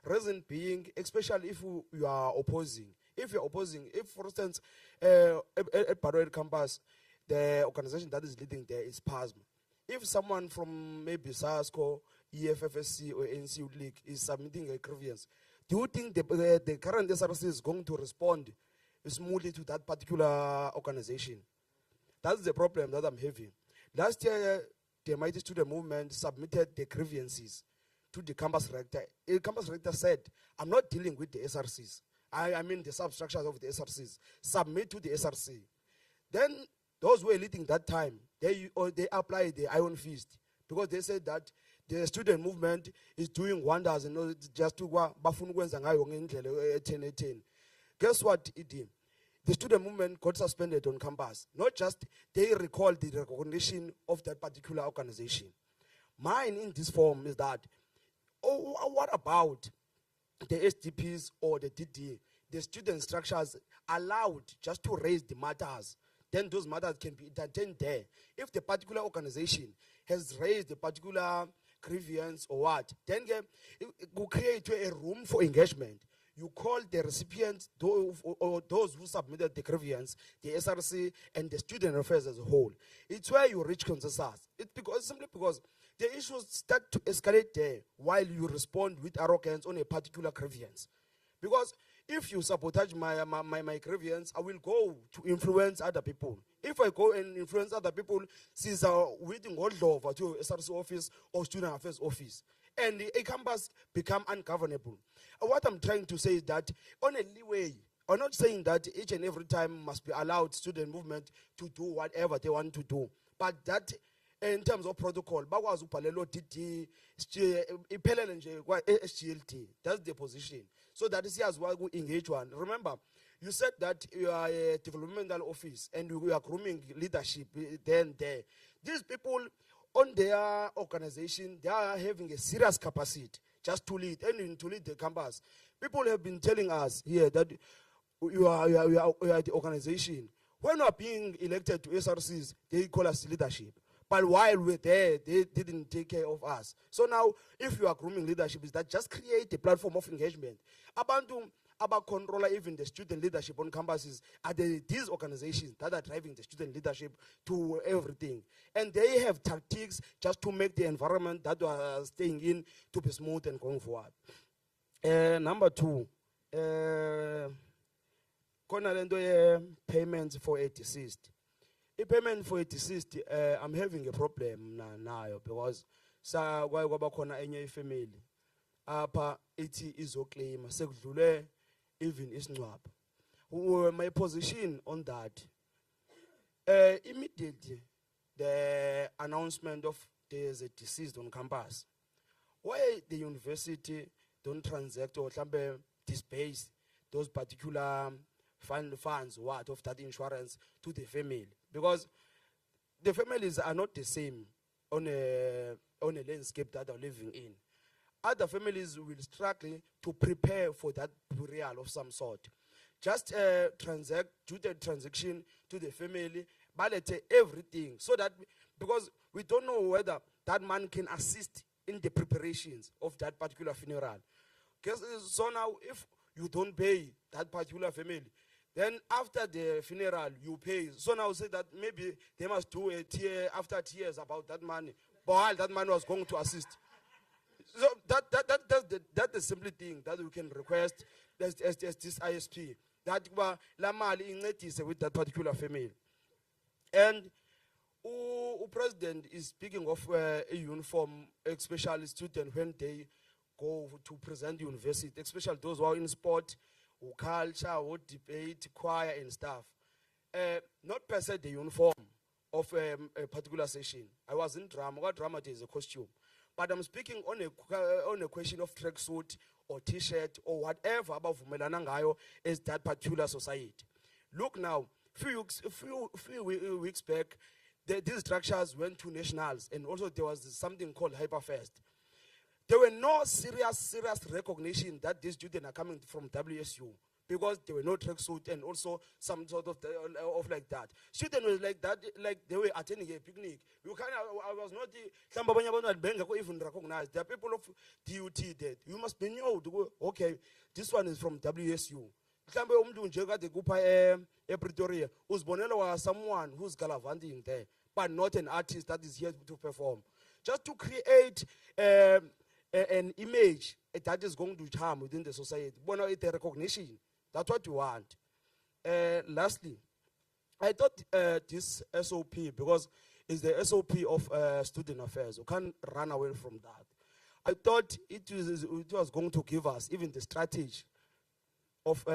Reason being, especially if you are opposing. If you're opposing, if for instance, at Parliamentary campus, the organization that is leading there is PASM. If someone from maybe SASCO, EFFSC, or NCU League is submitting a grievance, do you think the current SRC is going to respond smoothly to that particular organization. That's the problem that I'm having. Last year, the Mighty Student Movement submitted the grievances to the campus rector. The campus rector said, I'm not dealing with the SRCs. I mean the substructures of the SRCs. Submit to the SRC. Then those who were leading that time, they applied the iron fist because they said that the student movement is doing wonders and just to bafuna ukwenza ngayo ngendlela 10. Guess what it did? The student movement got suspended on campus. Not just they recalled the recognition of that particular organization. Mine in this form is that, what about the SDPs or the DD? The student structures allowed just to raise the matters. Then those matters can be entertained there. If the particular organization has raised a particular grievance or what, then you create a room for engagement. You call the recipients or those who submitted the grievance, the SRC, and the student affairs as a whole. It's where you reach consensus. It's simply because the issues start to escalate there while you respond with arrogance on a particular grievance. Because if you sabotage my grievance, I will go to influence other people. If I go and influence other people, since waiting all over to SRC office or student affairs office, and a campus become ungovernable. What I'm trying to say is that on a leeway, I'm not saying that each and every time must be allowed student movement to do whatever they want to do, but that in terms of protocol, bakwazi ukubhalelwa DD iphelele nje kwa SGLT. That's the position. So that is as well engage one. Remember, you said that you are a developmental office and you are grooming leadership then there. These people on their organization, they are having a serious capacity just to lead and to lead the campus. People have been telling us here that you are the organization. When we are being elected to SRCs, they call us leadership. But while we're there, they didn't take care of us. So now, if you are grooming leadership, is that just create a platform of engagement. About controller even the student leadership on campuses are these organizations that are driving the student leadership to everything. And they have tactics just to make the environment that we are staying in to be smooth and going forward. Number 2, payments for a deceased. A payment for a deceased, I'm having a problem now because why enye family apa ithi izoclaim sekudlule even isingcwabo. My position on that, immediately the announcement of there's a deceased on campus, why the university don't transact or disperse those particular funds what of that insurance to the family, because the families are not the same on a landscape that they're living in. Other families will struggle to prepare for that burial of some sort. Just do the transaction to the family, but everything, so that, because we don't know whether that man can assist in the preparations of that particular funeral. So now, if you don't pay that particular family, then after the funeral, you pay. So now say that maybe they must do a tier after tears about that money, while that man was going to assist. So that's the simple thing that we can request as this ISP, that la mali incedise with that particular family. And the president is speaking of a uniform, especially students when they go to present the university, especially those who are in sport, or culture, or debate, choir and stuff. Not per se the uniform of a particular session. I was in drama. What drama is a costume? But I'm speaking on a question of tracksuit or T-shirt or whatever about Vumelanangayo is that particular society. Look now, few weeks back, these structures went to nationals, and also there was something called Hyperfest. There were no serious recognition that these students are coming from WSU, because there were no tracksuit and also some sort of like that. Students was like that, like they were attending a picnic. I was not even recognized. There are people of DUT that you must be know to go, okay, this one is from WSU. Pretoria, Uzbonelo was someone who's gallivanting there, but not an artist that is here to perform. Just to create an image that is going to charm within the society. It's a recognition. That's what you want. Lastly, I thought this SOP, because it's the SOP of student affairs, you can't run away from that. I thought it was going to give us even the strategy of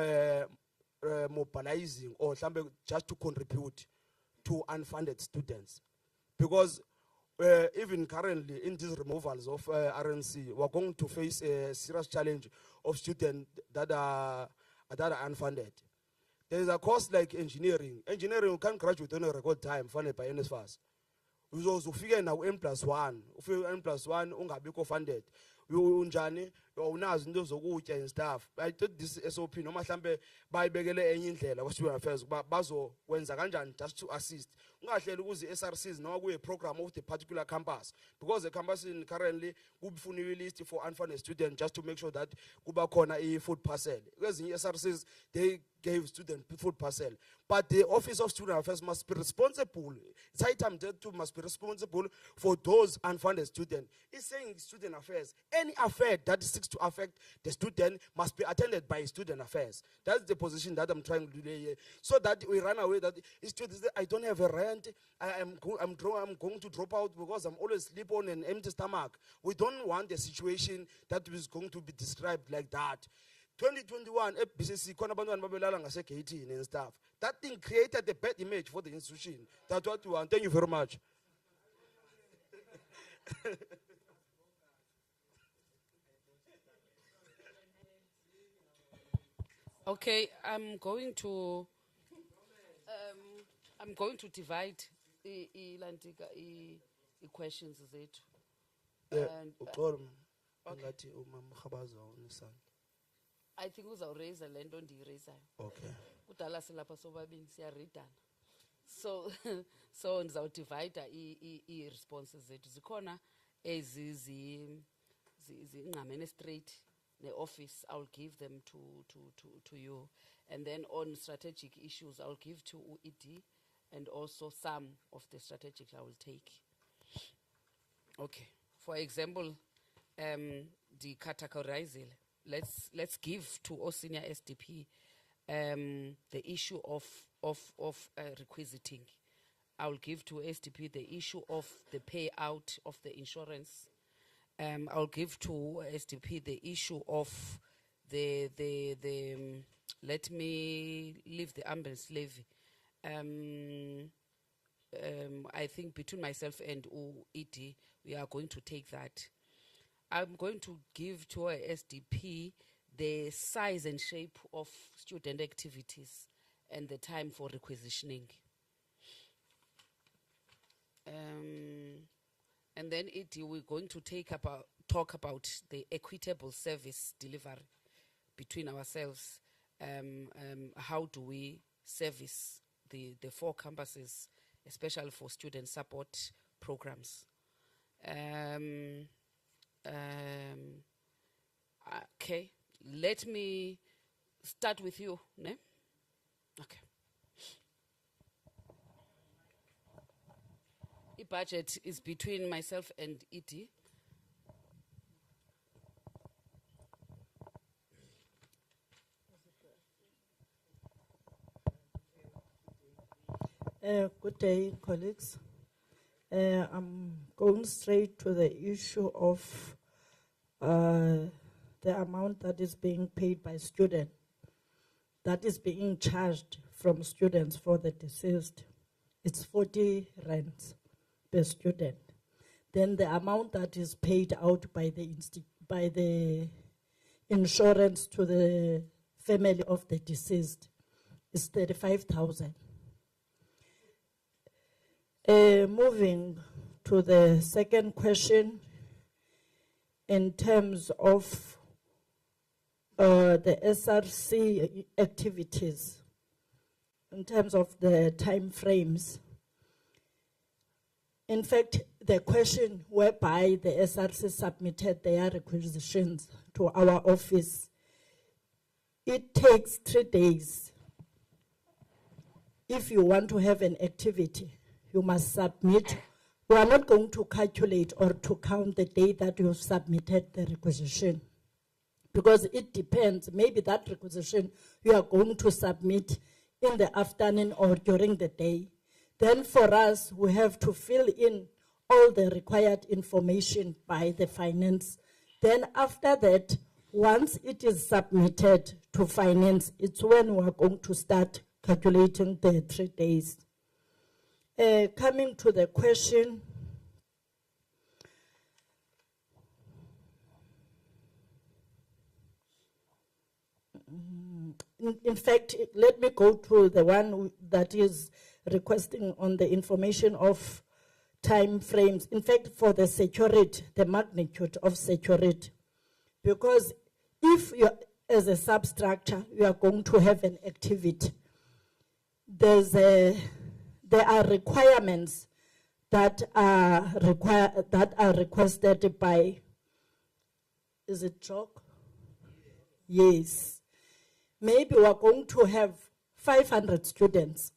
mobilizing or just to contribute to unfunded students. Because even currently in these removals of RNC, we're going to face a serious challenge of students that are unfunded. There is a course like engineering. Engineering, you can't graduate in a record time funded by NSFAS. Ufike now N+1, ufike N+1 ungabikho funded. Unjani unazo into zokutya and stuff. I thought this SOP noma mhlambe bayibekele enye indlela kwa student affairs bazokwenza kanjani just to assist. Ungahleli ukuze SRCs noma kuye program of the particular campus, because the campus in currently kubufuniwe list for unfunded students just to make sure that kuba khona i-food parcel. Because in SRCs they gave student food parcel, but the Office of Student Affairs must be responsible. It's high time that too must be responsible for those unfunded students. It's saying student affairs. Any affair that seeks to affect the student must be attended by student affairs. That's the position that I'm trying to do here, so that we run away. That students, I don't have a rent. I'm going to drop out because I'm always sleep on an empty stomach. We don't want a situation that is going to be described like that. 2021, BCC, and stuff. That thing created a bad image for the institution. That's what we want. Thank you very much. Okay, I'm going to divide the questions zethu. And, I think uzawuraise le nto ndiyiraisayo. Okay. Kudala silapha sobabini siyareadana. So so ndizawudivide ii-responses zethu. Zikhona zingqamene straight ne-office. I'll give them to you. And then on strategic issues, I'll give to UED, and also some of the strategic I will take. Okay. For example, the categorizing. Let's give to our senior SDP the issue of requisiting. I will give to SDP the issue of the payout of the insurance. I'll give to SDP the issue of the let me leave the ambulance levy. I think between myself and ED, we are going to take that. I'm going to give to our SDP the size and shape of student activities and the time for requisitioning. And then we're going to talk about the equitable service delivery between ourselves. How do we service the 4 campuses, especially for student support programs? Okay, let me start with you, ne? Okay. The budget is between myself and ED. Good day, colleagues. I'm going straight to the issue of the amount that is being paid by students, that is being charged from students for the deceased. It's 40 rands per student. Then the amount that is paid out by the insurance to the family of the deceased is 35,000. Moving to the second question, in terms of the SRC activities, in terms of the time frames. In fact, the question whereby the SRC submitted their requisitions to our office, it takes 3 days. If you want to have an activity, you must submit. We are not going to calculate or to count the day that you submitted the requisition, because it depends. Maybe that requisition you are going to submit in the afternoon or during the day. Then for us, we have to fill in all the required information by the finance. Then after that, once it is submitted to finance, it's when we are going to start calculating the 3 days. Coming to the question, in fact, let me go to the one that is requesting on the information of time frames. In fact, for the security, the magnitude of security. Because if you, as a substructure, you are going to have an activity, there are requirements that are requested by, is it chalk? Yes. Maybe we are going to have 500 students.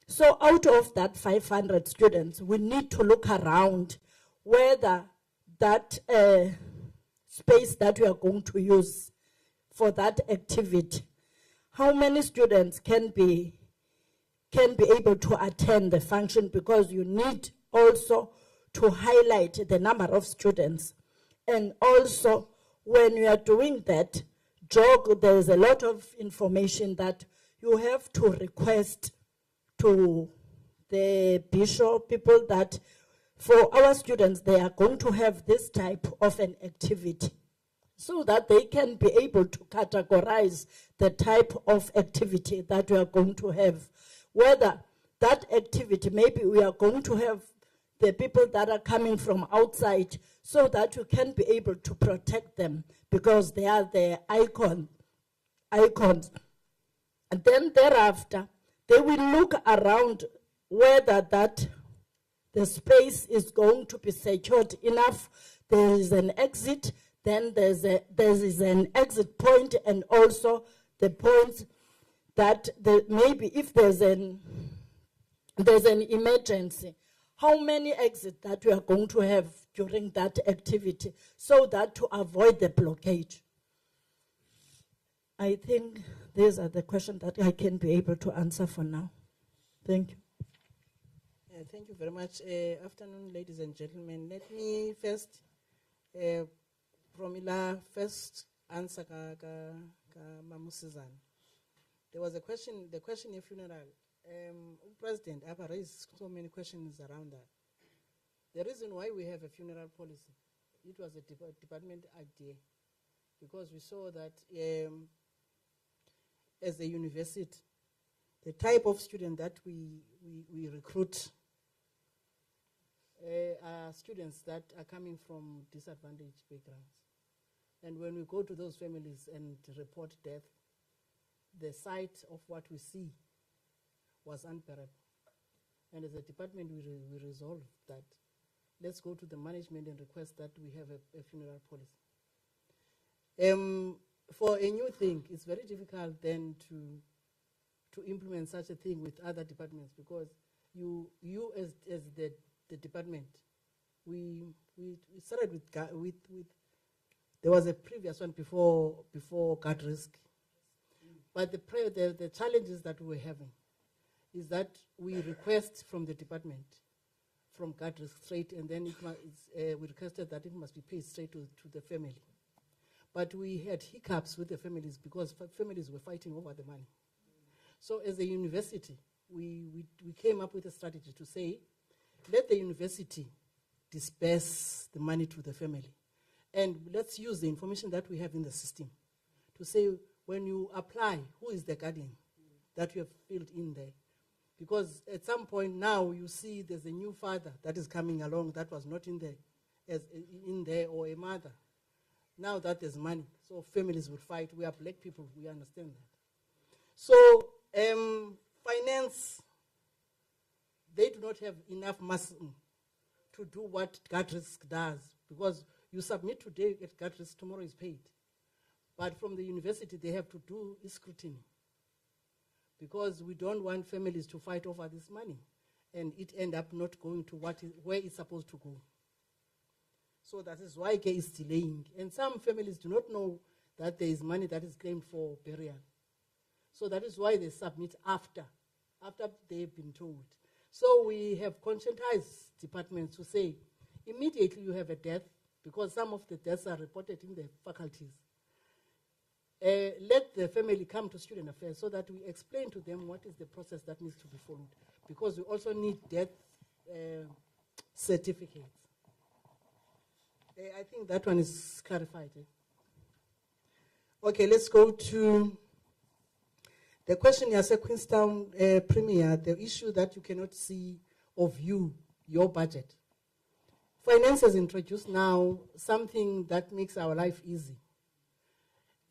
So out of that 500 students, we need to look around whether that space that we are going to use for that activity, how many students can be able to attend the function, because you need also to highlight the number of students. And also, when you are doing that, there is a lot of information that you have to request to the bishop, people that for our students, they are going to have this type of an activity, so that they can be able to categorize the type of activity that we are going to have. Whether that activity, maybe we are going to have the people that are coming from outside, so that you can be able to protect them, because they are the icons. And then thereafter, they will look around whether that the space is going to be secured enough. There is an exit, then there is an exit point, and also the points that maybe if there's an emergency, how many exits that we are going to have during that activity, so that to avoid the blockade. I think these are the questions that I can be able to answer for now. Thank you. Thank you very much. Afternoon, ladies and gentlemen. Let me first, first answer Mamu Susan. There was a question, the question of funeral. President, I've raised so many questions around that. The reason why we have a funeral policy, it was a department idea, because we saw that as a university, the type of student that we recruit are students that are coming from disadvantaged backgrounds. And when we go to those families and report death, the sight of what we see was unbearable. And as a department, we resolved that. Let's go to the management and request that we have a funeral policy. For a new thing, it's very difficult then to implement such a thing with other departments, because you as the department, we started with there was a previous one before guard risk. But the challenges that we were having is that we request from the department, from guard risk straight, and then we requested that it must be paid straight to the family. But we had hiccups with the families, because families were fighting over the money. So as a university, we came up with a strategy to say, let the university disperse the money to the family. And let's use the information that we have in the system to say, when you apply, who is the guardian that you have filled in there? Because at some point now you see there's a new father that is coming along that was not in there, or a mother. Now that there's money, so families will fight. We are black people, we understand that. So finance, they do not have enough muscle to do what guard risk does, because you submit today at guard risk, tomorrow is paid. But from the university, they have to do scrutiny, because we don't want families to fight over this money and it end up not going to where it's supposed to go. So that is why care is delaying. And some families do not know that there is money that is claimed for burial. So that is why they submit after they've been told. So we have conscientized departments to say, immediately you have a death, because some of the deaths are reported in the faculties. Let the family come to student affairs so that we explain to them what is the process that needs to be followed, because we also need death certificates. I think that one is clarified. Okay, let's go to the question as a Queenstown Premier, the issue that you cannot see or view your budget. Finance has introduced now something that makes our life easy.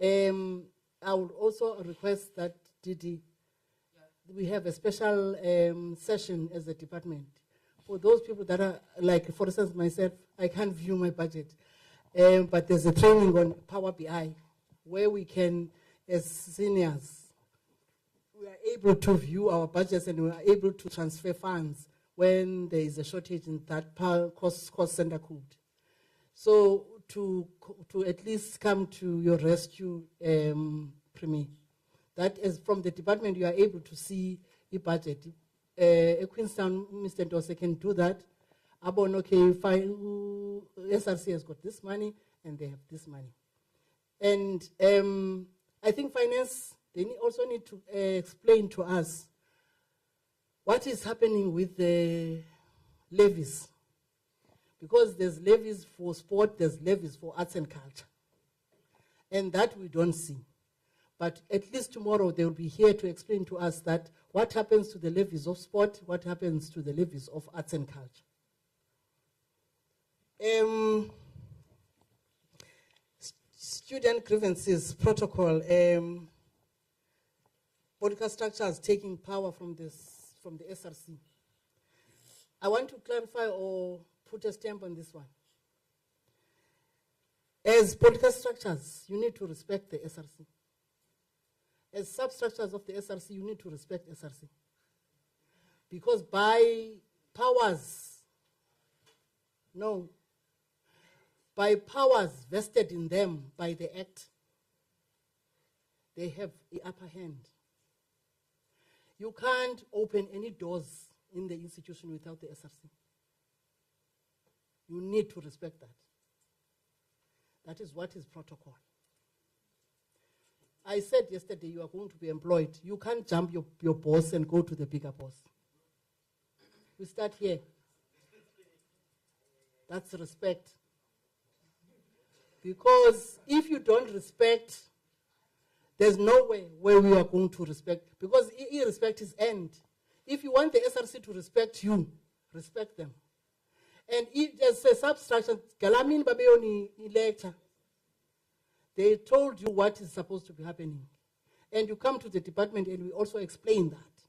I would also request that we have a special session as a department for those people that are, like, for instance, myself, I can't view my budget. But there's a training on Power BI where we can, as seniors, we are able to view our budgets and we are able to transfer funds when there is a shortage in that cost center code. So to at least come to your rescue, Premier, that is from the department you are able to see the budget. Queenstown, Mr. Ndose can do that. Abon, okay, fine, SRC has got this money and they have this money. And I think finance, they also need to explain to us what is happening with the levies. Because there's levies for sport, there's levies for arts and culture. And that we don't see. But at least tomorrow they will be here to explain to us that what happens to the levies of sport, what happens to the levies of arts and culture. Student grievances protocol. Political structures taking power from the SRC. I want to clarify or put a stamp on this one. As political structures, you need to respect the SRC. As substructures of the SRC, you need to respect SRC. Because by powers vested in them by the Act, they have the upper hand. You can't open any doors in the institution without the SRC. You need to respect that. That is what is protocol. I said yesterday you are going to be employed. You can't jump your boss and go to the bigger boss. We start here. That's respect. Because if you don't respect, there's no way where we are going to respect. Because irrespect is end. If you want the SRC to respect you, respect them. And if there's a substructure, Galamin Babeoni lecture, they told you what is supposed to be happening. And you come to the department and we also explain that.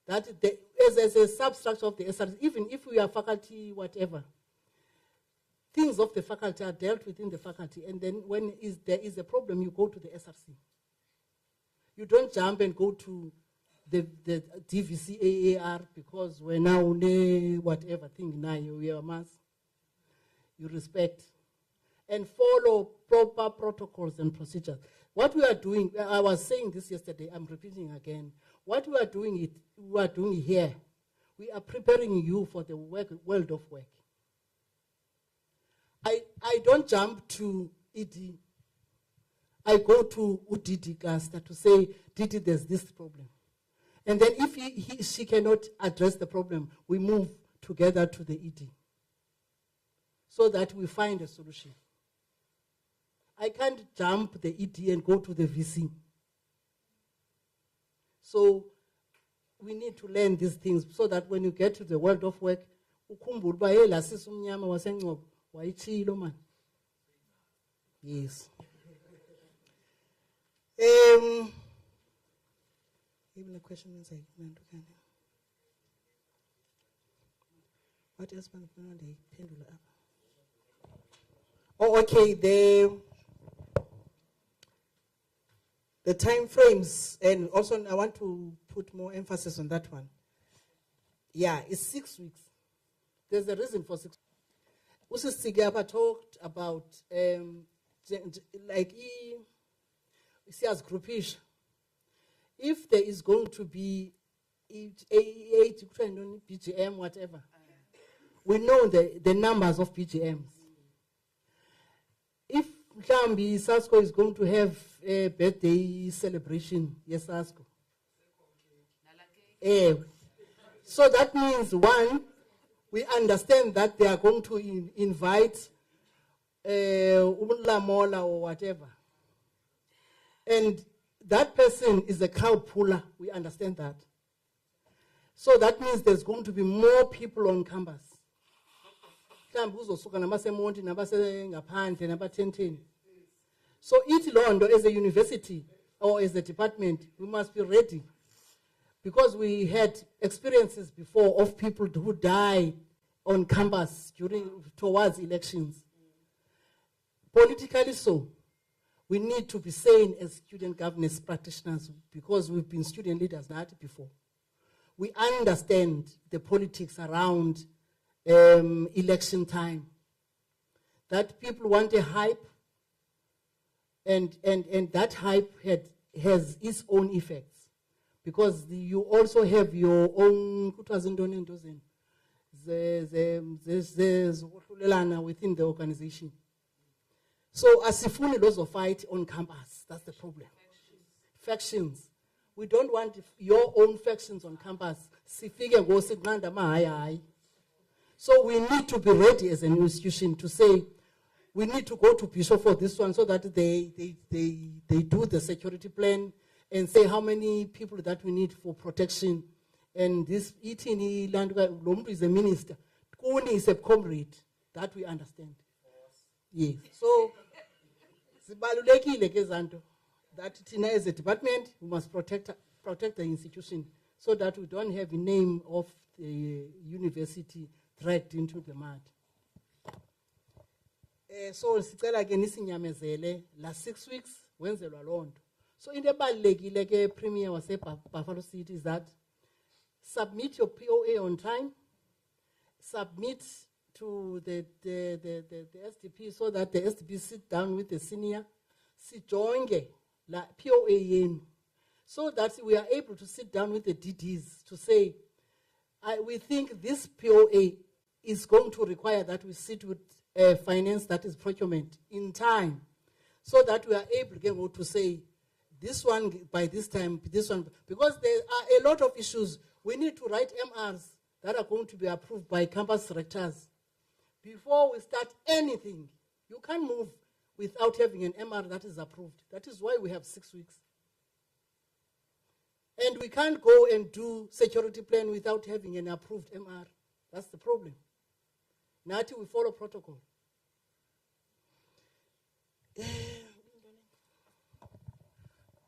That as a substructure of the SRC, even if we are faculty, whatever, things of the faculty are dealt with in the faculty. And then when there is a problem, you go to the SRC. You don't jump and go to the DVC AAR because we're now whatever thing now we are mass. You respect and follow proper protocols and procedures. What we are doing, I was saying this yesterday, I'm repeating again. What we are doing here, we are preparing you for the world of work. I don't jump to ED. I go to UDD Gaster to say, Didi, there's this problem. And then if she cannot address the problem, we move together to the ED so that we find a solution. I can't jump the ED and go to the VC. So we need to learn these things so that when you get to the world of work, yes. Even the question is like, what else? Oh, okay. The time frames, and also I want to put more emphasis on that one. Yeah, it's 6 weeks. There's a reason for 6 weeks. Usis Sigapa talked about like he sees groupish. if there is going to be 8 BGM, whatever, we know the numbers of BGMs. If Mhlambi SASCO is going to have a birthday celebration, yes, SASCO. So that means, one, we understand that they are going to invite Lamola or whatever. And that person is a crowd puller, we understand that. So that means there's going to be more people on campus. So each Londo, as a university or as a department, we must be ready. Because we had experiences before of people who died on campus towards elections. Politically so, we need to be sane as student governance practitioners because we've been student leaders not before. We understand the politics around election time. That people want a hype, and that hype has its own effects. Because you also have your own within the organization. So as if we lots of fight on campus, that's the problem. Factions. We don't want your own factions on campus. So we need to be ready as an institution to say, we need to go to Bishop for this one so that they do the security plan and say how many people that we need for protection. And this Itini Landga is a minister. Kuni is a comrade. That we understand. Yes. So that Tina as a department, we must protect the institution so that we don't have the name of the university dragged into the mud. So last 6 weeks, Wednesday alone. So in the like premier was say Buffalo City is that submit your POA on time, submit to the SDP so that the SDP sit down with the senior, join la POA so that we are able to sit down with the DDs to say, we think this POA is going to require that we sit with finance, that is procurement, in time, so that we are able to say, this one by this time, this one, because there are a lot of issues. We need to write MRs that are going to be approved by campus rectors. Before we start anything, you can't move without having an MR that is approved. That is why we have 6 weeks. And we can't go and do security plan without having an approved MR. That's the problem. Now we follow protocol.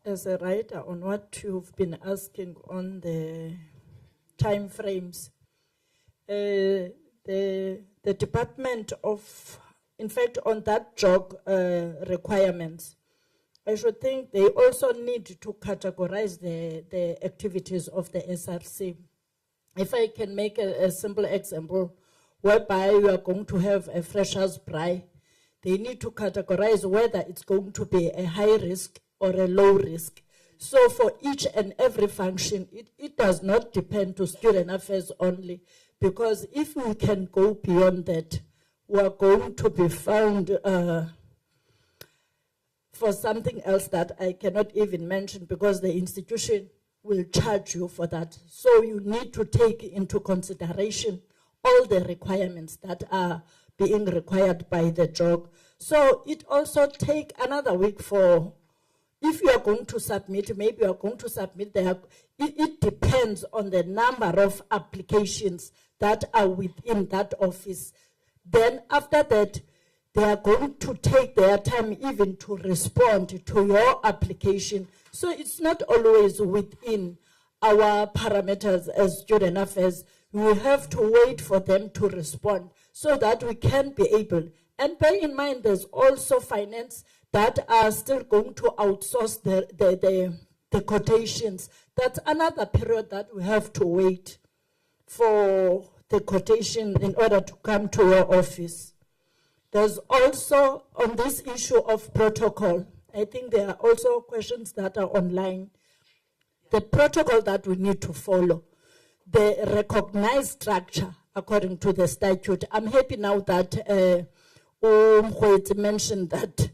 As a writer on what you've been asking on the time frames, the Department of, in fact, on that job requirements, I should think they also need to categorize the activities of the SRC. If I can make a simple example, whereby you are going to have a freshers' braai, they need to categorize whether it's going to be a high risk or a low risk. So for each and every function, it does not depend to student affairs only, because if we can go beyond that, we are going to be found for something else that I cannot even mention because the institution will charge you for that. So you need to take into consideration all the requirements that are being required by the job. So it also take another week for, if you are going to submit, maybe you are going to submit it depends on the number of applications that are within that office. Then after that, they are going to take their time even to respond to your application. So it's not always within our parameters as student affairs. We have to wait for them to respond so that we can be able. And bear in mind, there's also finance that are still going to outsource the quotations. That's another period that we have to wait for the quotation in order to come to your office. There's also, on this issue of protocol, I think there are also questions that are online. the protocol that we need to follow, the recognized structure according to the statute. I'm happy now that Mkhweti mentioned that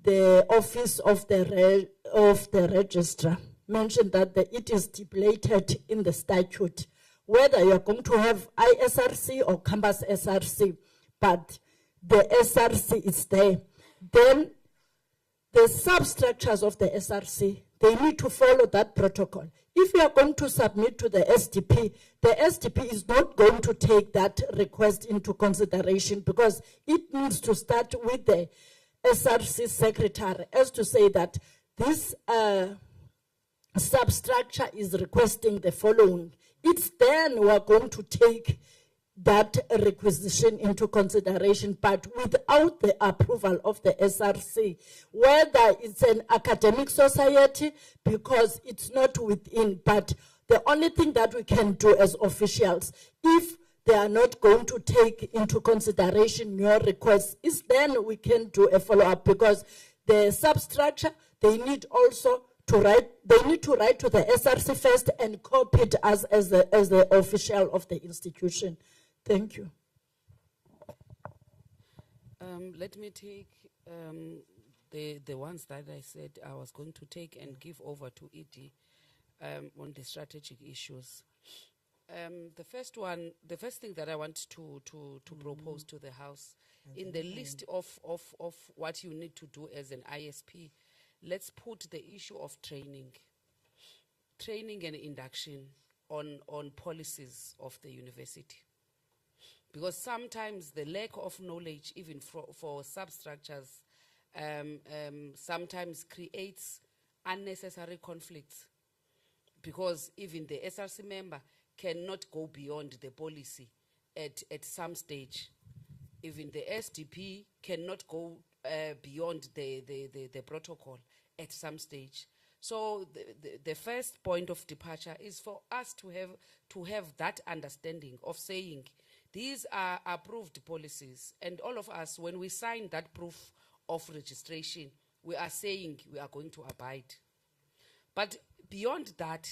the office of the registrar mentioned that it is stipulated in the statute whether you're going to have ISRC or campus SRC, but the SRC is there. Then the substructures of the SRC, they need to follow that protocol. If you are going to submit to the SDP is not going to take that request into consideration because it needs to start with the SRC secretary as to say that this substructure is requesting the following. It's then we are going to take that requisition into consideration, but without the approval of the SRC, whether it's an academic society, because it's not within, but the only thing that we can do as officials, if they are not going to take into consideration your request, is then we can do a follow-up, because the substructure, they need also to write, they need to write to the SRC first and copy it as the official of the institution. Thank you. Let me take the ones that I said I was going to take and give over to ED on the strategic issues. The first thing that I want to propose to the House, in the list of what you need to do as an ISP, let's put the issue of training and induction on policies of the university. Because sometimes the lack of knowledge, even for substructures, sometimes creates unnecessary conflicts. Because even the SRC member cannot go beyond the policy at some stage. Even the SDP cannot go beyond the protocol at some stage. So the first point of departure is for us to have that understanding of saying, these are approved policies, and all of us, when we sign that proof of registration, we are saying we are going to abide. But beyond that,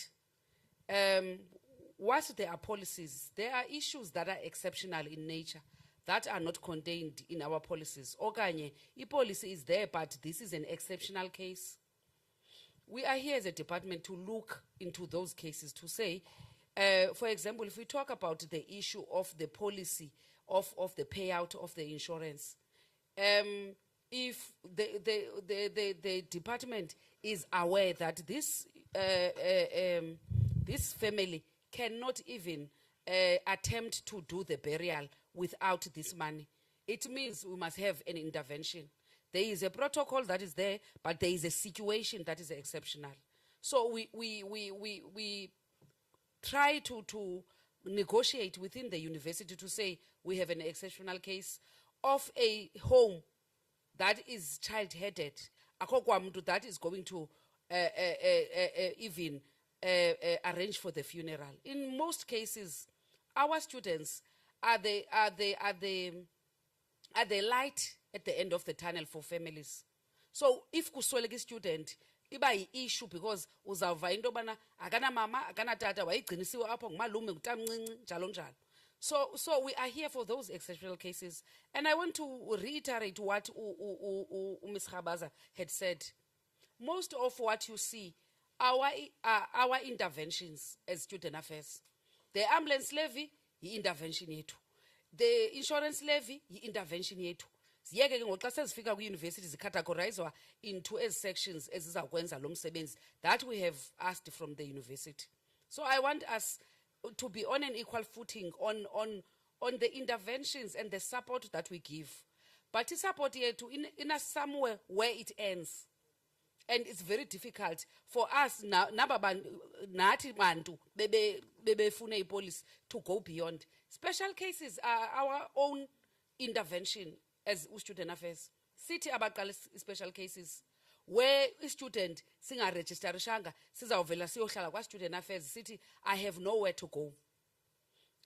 whilst there are policies, there are issues that are exceptional in nature that are not contained in our policies. Okanye, policy is there, but this is an exceptional case. We are here as a department to look into those cases to say, for example, if we talk about the issue of the policy of the payout of the insurance, if the department is aware that this family cannot even attempt to do the burial without this money, it means we must have an intervention. There is a protocol that is there, but there is a situation that is exceptional. So we try to negotiate within the university to say we have an exceptional case of a home that is child-headed. That is going to even arrange for the funeral. In most cases, our students are the light at the end of the tunnel for families. So if kusweleke student, iba yi-issue because uzawuva into bana akana mama akana tata wayigcinisiwe apho ngumalume ngutamncinci njalo njalo. So we are here for those exceptional cases, and I want to reiterate what Ms. Khabaza had said. Most of what you see our interventions as student affairs. The ambulance levy, yi-intervention yetu. The insurance levy, yi-intervention yetu. Ziyeke ke ngoxa sezifika kwi-university zicategorizwa into ezi sections ezizakwenza lo msebenzi that we have asked from the university. So I want us to be on an equal footing on the interventions and the support that we give. But the support yetu in a somewhere where it ends. And it's very difficult for us nathi bantu bebefune ipolice to go beyond. Special cases are our own intervention as student affairs. City abaqala special cases where a student singaregisterishanga sizawuvela siyohlala kwa student affairs city I have nowhere to go.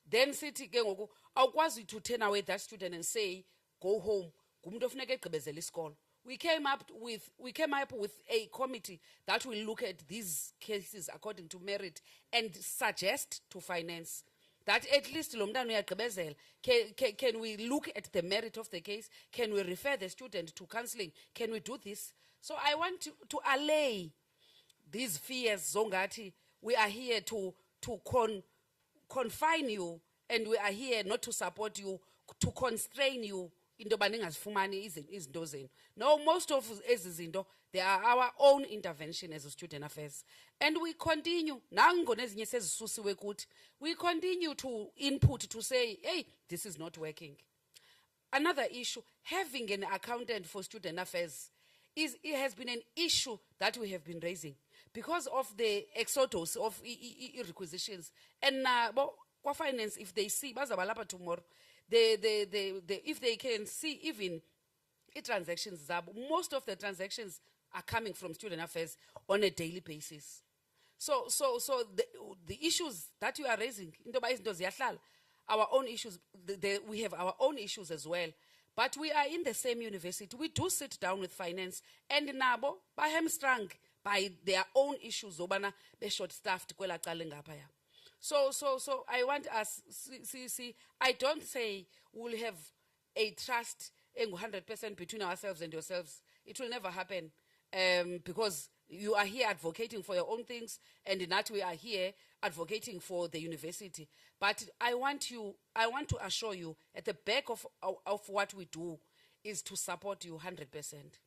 Then city ke ngoku awukwazi to turn away that student and say go home. Ngumuntu ofuneka egqibezela isikolo. we came up with a committee that will look at these cases according to merit and suggest to finance that at least lo mntana uyagqibezela. Can we look at the merit of the case? Can we refer the student to counseling? Can we do this? So I want to allay these fears zongati we are here to confine you, and we are here not to support you, to constrain you into baningazifumani izinto zenu. No, most of ezi zinto, they are our own intervention as a student affairs. And we continue, we continue to input to say, hey, this is not working. Another issue, having an accountant for student affairs, it has been an issue that we have been raising because of the exodus of requisitions. And finance, if they see, tomorrow, if they can see even transactions, most of the transactions are coming from student affairs on a daily basis. So the issues that you are raising, our own issues, we have our own issues as well. But we are in the same university. We do sit down with finance, and nabo by hamstrung by their own issues. Obana be short staffed. So I want us see. I don't say we'll have a trust 100% between ourselves and yourselves. It will never happen, because you are here advocating for your own things, and in that we are here advocating for the university. But I want to assure you, at the back of what we do is to support you 100%.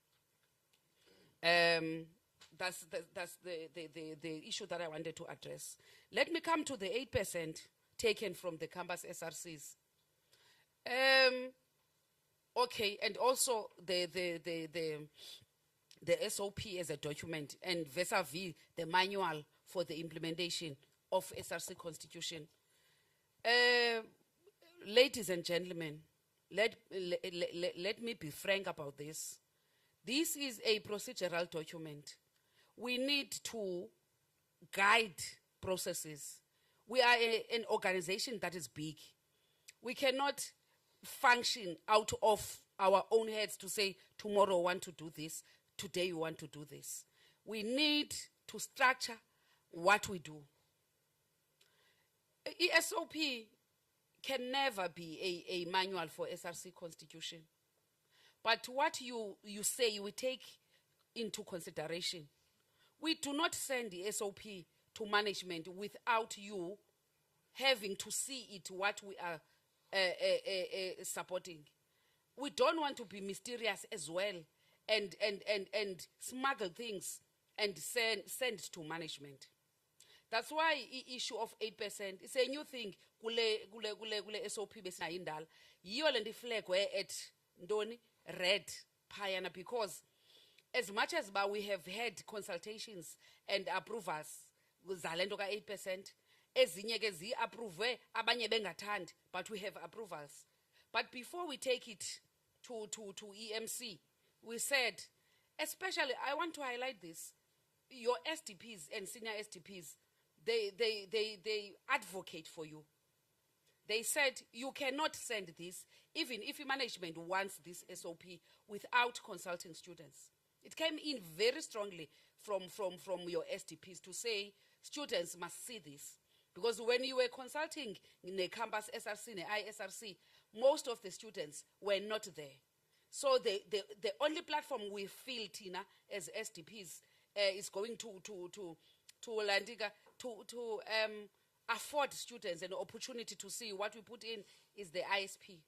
That's the issue that I wanted to address. Let me come to the 8% taken from the campus SRCs. Okay, and also the SOP as a document, and vis-a-vis the manual for the implementation of SRC constitution. Ladies and gentlemen, let me be frank about this. This is a procedural document. We need to guide processes. We are an organization that is big. We cannot function out of our own heads to say, tomorrow we want to do this, today we want to do this. We need to structure what we do. ESOP can never be a manual for SRC constitution. But what you say you will take into consideration. We do not send the SOP to management without you having to see it, what we are supporting. We don't want to be mysterious as well and smuggle things and send to management. That's why the issue of 8% is a new thing. Kule SOP besina indal. Yiyo le flag where at ndoni red payana, because as much as we have had consultations and approvals zalendo ka 8%, ezinye ke zi approve abanye bengathandi, but we have approvals. But before we take it to EMC, we said, especially I want to highlight this, your STPs and senior STPs, they advocate for you. They said you cannot send this even if management wants this SOP without consulting students. It came in very strongly from your STPs to say students must see this. Because when you were consulting in the campus SRC, in the ISRC, most of the students were not there. So the only platform we feel, Tina, as STPs, is going to afford students an opportunity to see what we put in is the ISP.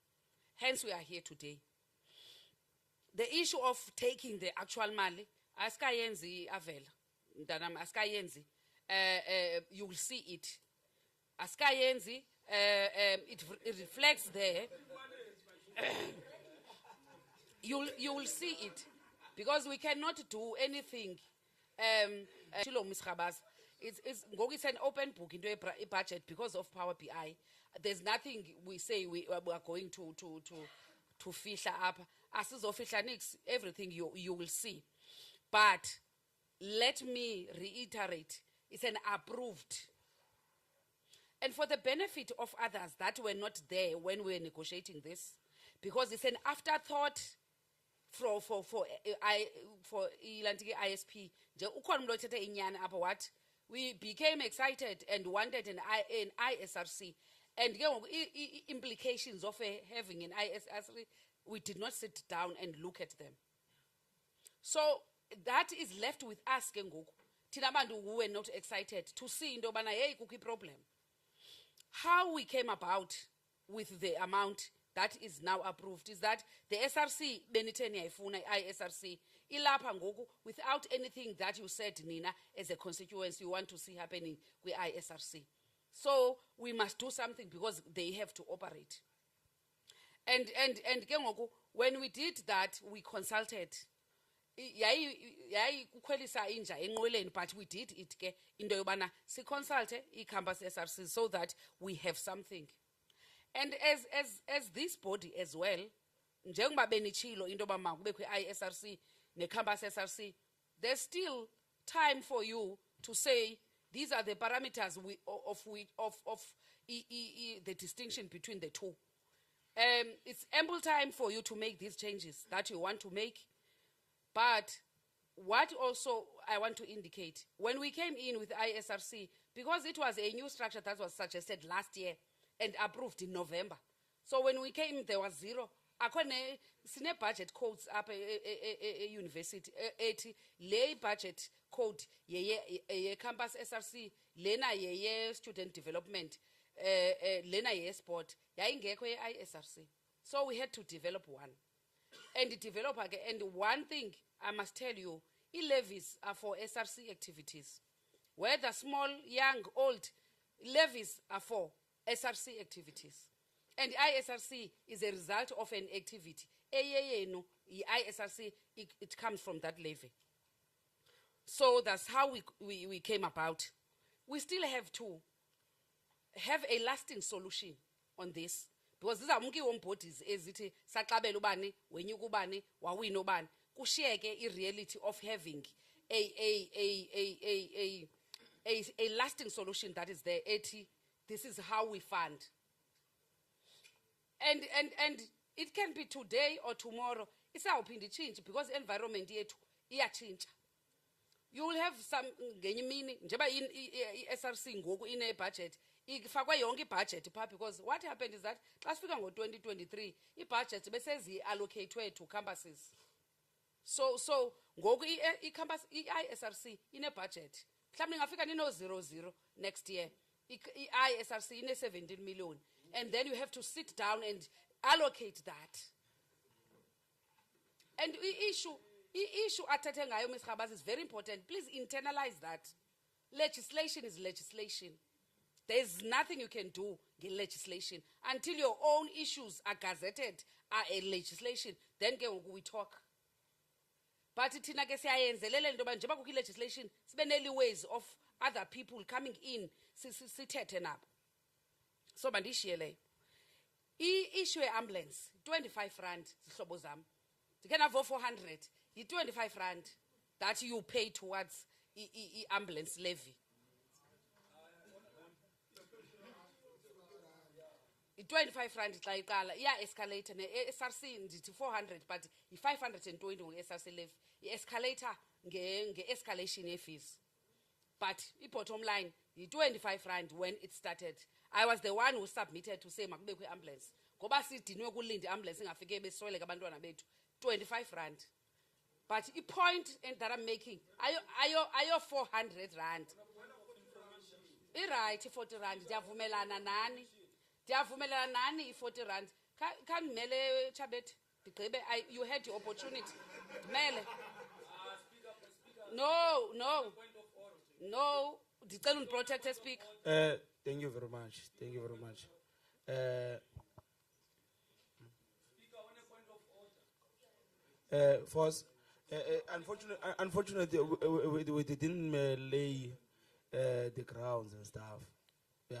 Hence, we are here today. The issue of taking the actual mali, askayenzi avela, ndanam askayenzi, you will see it. Askayenzi, it reflects there. You will see it, because we cannot do anything. It's an open book into a budget because of Power BI. There's nothing we say we are going to fish up. Everything you will see. But let me reiterate, it's an approved. And for the benefit of others that were not there when we were negotiating this, because it's an afterthought for ilantike ISP. Nje ukhona umuntu othethe inyani apha what we became excited and wanted an ISRC, and ke ngoku implications of having an ISRC, we did not sit down and look at them. So that is left with us ke ngoku thina bantu who were not excited to see into yobana hey kukho problem. How we came about with the amount that is now approved is that the SRC benithe niyayifuna i-SRC ilapha ngoku without anything that you said Nina as a constituency you want to see happening with i-SRC. So we must do something because they have to operate. And ke ngoku when we did that we consulted. Yayi kukhwelisa inja enqweleni, but we did it ke into yobana si consult i-campus SRC so that we have something. And as this body as well, njengoba benichilo into yoba makubekho i-SRC ne-campus SRC, there's still time for you to say these are the parameters of the distinction between the two. It's ample time for you to make these changes that you want to make. But what also I want to indicate, when we came in with ISRC, because it was a new structure that was suggested last year and approved in November. So when we came, there was zero. Akone sine budget codes up a university. Lay budget code ye campus SRC, lena ye student development, lena ye sport. Yaingekho ye ISRC. So we had to develop one. And develop again. And one thing I must tell you, levies are for SRC activities. Whether small, young, old, levies are for SRC activities. And ISRC is a result of an activity. ISRC, it comes from that levy. So that's how we came about. We still have to have a lasting solution on this. Because these are munki bodies ezithi saqabela ubani wenyuka ubani wawina ubani kushiyeke reality of having a lasting solution that is there. This is how we fund. And it can be today or tomorrow. It's our change because environment yethu iyachinja. You will have some ngenye imini njeba SRC ngoku ine budget ifakwa yonke budget pha, because what happened is that xa sifika ngo-2023 i-budget besezi allocatedwe to campuses. So ngoku i-campus i-ISRC ine-budget mhlawumbi ingafika nino-00 next year. I-ISRC ine-17 million, and then you have to sit down and allocate that. And issue athathe ngayo Ms. Khabas is very important. Please internalize that. Legislation is legislation. There's nothing you can do in legislation until your own issues are gazetted, are a legislation. Then we talk. But thina ke siyayenzelela into yoba njengoba kukho legislation sibe ways of other people coming in sithethe nabo. So mandishiye leyo. I-issue ambulance 25 rand zihlobo zam. Ndike navo 400 yi-25 rand that you pay towards ambulance levy. I-25 rand xa iqala iya-escalator ne-SRC ndithi 400 but yi-520 nge-SRC levy. I-escalator nge-escalation ye-fees. But i-bottom line yi-25 rand when it started. I was the one who submitted to say makubekho i-ambulance. Ngoba sidinwe kulinda i-ambulance ingafike besweleka abantwana bethu. 25 rand. But the point that I'm making, ayo 400 rand. Right, 40 rand. Diyavumelana nani? Diyavumelana nani 40 rand? Can mele chabet? You had your opportunity. Mele. No. Dictate protect the speaker. Thank you very much. Thank you very much. First, unfortunately, we didn't lay the grounds and stuff. Yeah,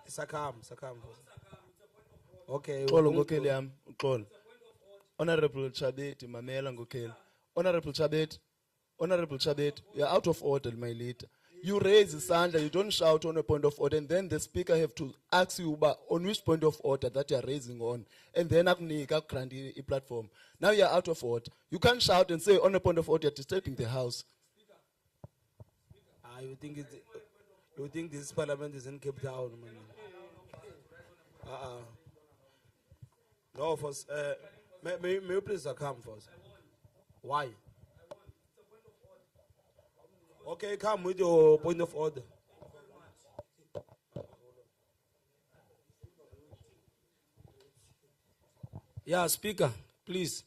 Sakam. Okay. Xolo ngokheli yam, uxolo. Honorable Chabet, mamela ngokheli. Honorable Chabet, you're out of order, my leader. You raise the sandal, you don't shout on a point of order, and then the speaker have to ask you about on which point of order that you are raising on, and then grant a platform. Now you are out of order. You can't shout and say on a point of order, you're disturbing the house. You think this parliament is in Cape Town, man? No, first. May you please come first? Why? Okay, come with your point of order. Yeah, speaker, please.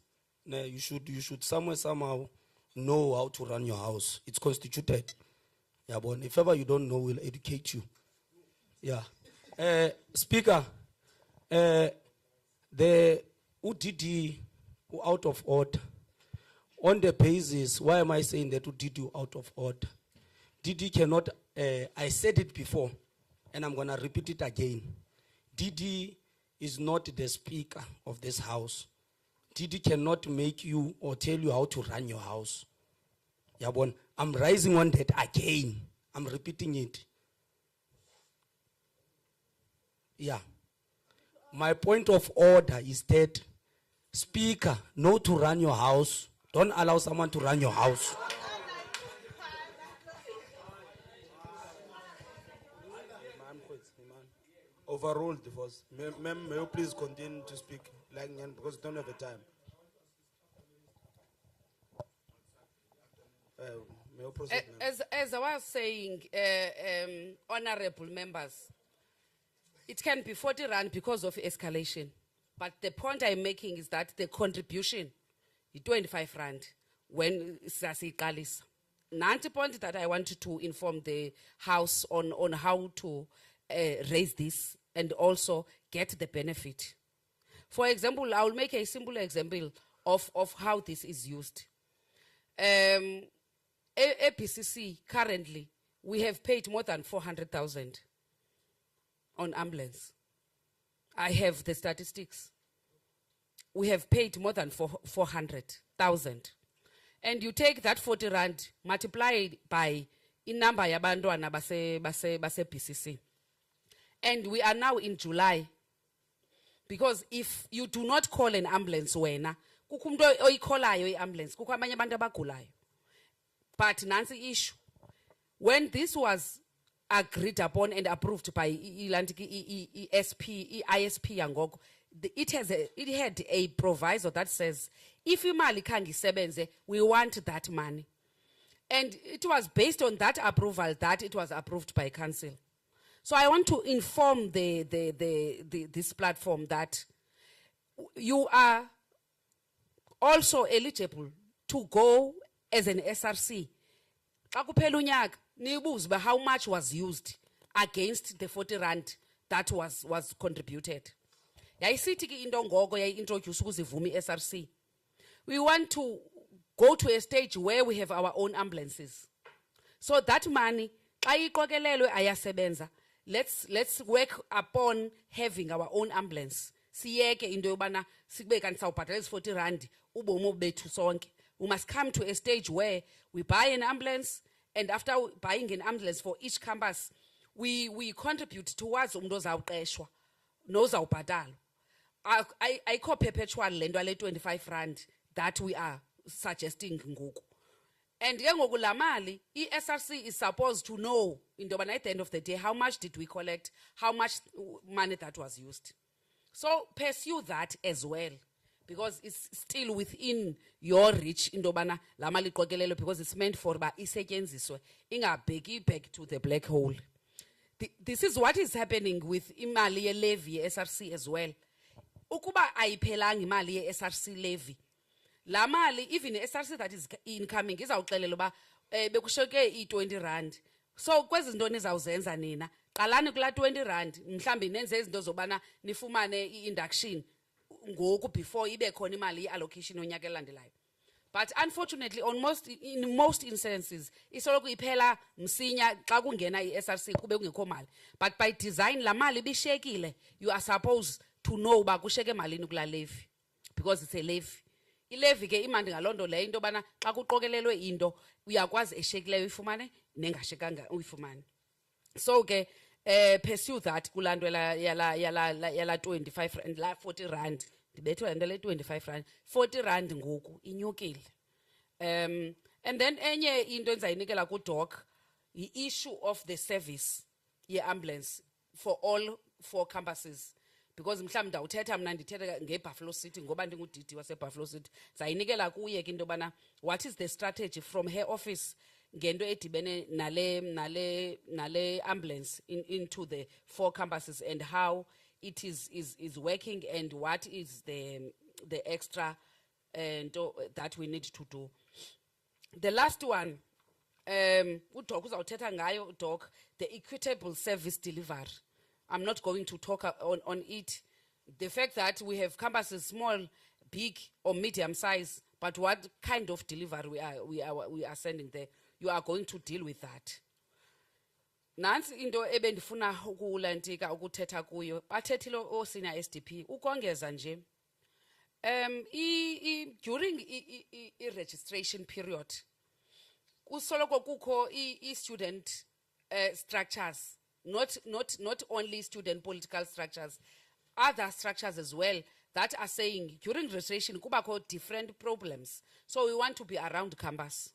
No, you should somehow know how to run your house. It's constituted. Yeah, but if ever you don't know, we'll educate you. Yeah. Speaker, the UDD out of order. On the basis, why am I saying that UDD out of order? DD cannot, I said it before, and I'm going to repeat it again. DD is not the speaker of this house. DD cannot make you or tell you how to run your house. Yabon, I'm rising on that again. I'm repeating it. Yeah. My point of order is that speaker, know to run your house. Don't allow someone to run your house. Overruled, first. Ma'am, may you please continue to speak like because we don't have the time. May you proceed, ma'am? As I was saying, honorable members, it can be 40 rand because of escalation. But the point I'm making is that the contribution is 25 rand when Sasiqalisa. 90 point that I wanted to inform the House on how to raise this and also get the benefit. For example, I will make a simple example of how this is used. APCC currently, we have paid more than 400,000 on ambulance. I have the statistics. We have paid more than 400,000. And you take that 40 rand, multiply by in number yabantwana base PCC. And we are now in July. Because if you do not call an ambulance, wena, kukumdo oyikholayo ambulance, kukwamanye abantu abagulayo. But Nancy issue, when this was agreed upon and approved by ISP Yangoko, it had a proviso that says, if imali khange isebenze, we want that money. And it was based on that approval that it was approved by council. So I want to inform this platform that you are also eligible to go as an SRC. How much was used against the 40 rand that was contributed. SRC. We want to go to a stage where we have our own ambulances. So that money, let's work upon having our own ambulance. We must come to a stage where we buy an ambulance, and after buying an ambulance for each campus, we contribute towards I call perpetual lendwale 25 rand that we are suggesting ngoku. And lamali, SRC is supposed to know at the end of the day how much did we collect, how much money that was used. So pursue that as well, because it's still within your reach because it's meant for isetyenziswe ingabheki back to the black hole. This is what is happening with imali ye levy SRC as well. Ukuba ayiphelanga imali ye SRC levy, la mali even SRC that is incoming izawuxelela uba bekushoke i20 rand. So kwezi zinto nizawuzenza nina, qalani kula 20 rand mhlambi nenze izinto zobana nifumane i-induction ngoku before ibe khona imali i-allocation yonyaka elandelayo. But unfortunately, in most instances, isoloko iphela msinya xa kungena i-SRC kube kungekho mali. But by design, la mali bishekile, you are supposed to know uba kusheke malini kula levy, because it's a levy. I-levy ke imandi ngaloo nto leyo into yobana xa kuqokelelwe into uyakwazi eshekileyo ifumane nengashekanga uyifumane. So pursue that kulanto yala 25 rand la 40 rand. Ndibethwa nto le 25 rand 40 rand ngoku inyukile. And then enye into enzayinikela ku doc the issue of the service ye ambulance for all 4 campuses, because mhlawumbi ndawuthetha mna ndithetha ngeBuffalo City ngoba ndingudidi waseBuffalo City. Zayinikela kuye ke into yobana what is the strategy from her office ngento edibene nale ambulance into the 4 campuses and how it is working and what is the extra that we need to do. The last one, uDoc uzawuthetha ngayo Doc, the equitable service delivery. I'm not going to talk on it. The fact that we have campuses small, big or medium size, but what kind of delivery we are sending there, you are going to deal with that. Nansi into ebendifuna ukulantika ukuthetha kuyo bathethile o senior SDP ukongeza nje during registration period kusoloko kukho student structures, not only student political structures, other structures as well that are saying during registration kubakho different problems, so we want to be around campus.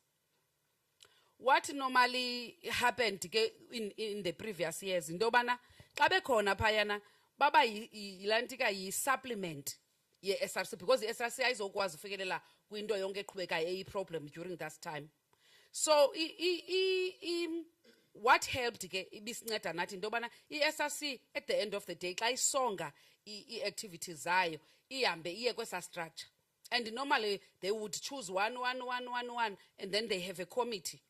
What normally happened in the previous years into yobana xa bekhona phayana baba yilantika yi-supplement ye-SRC, because i-SRC ayizokwazi ufikelela kwinto yonke eqhubekayo eyi-problem during that time. So what helped ke ibisinceda nathi into yobana i-SRC at the end of the day xa isonga i-activities zayo ihambe iye kwesa structure, and normally they would choose one and then they have a committee.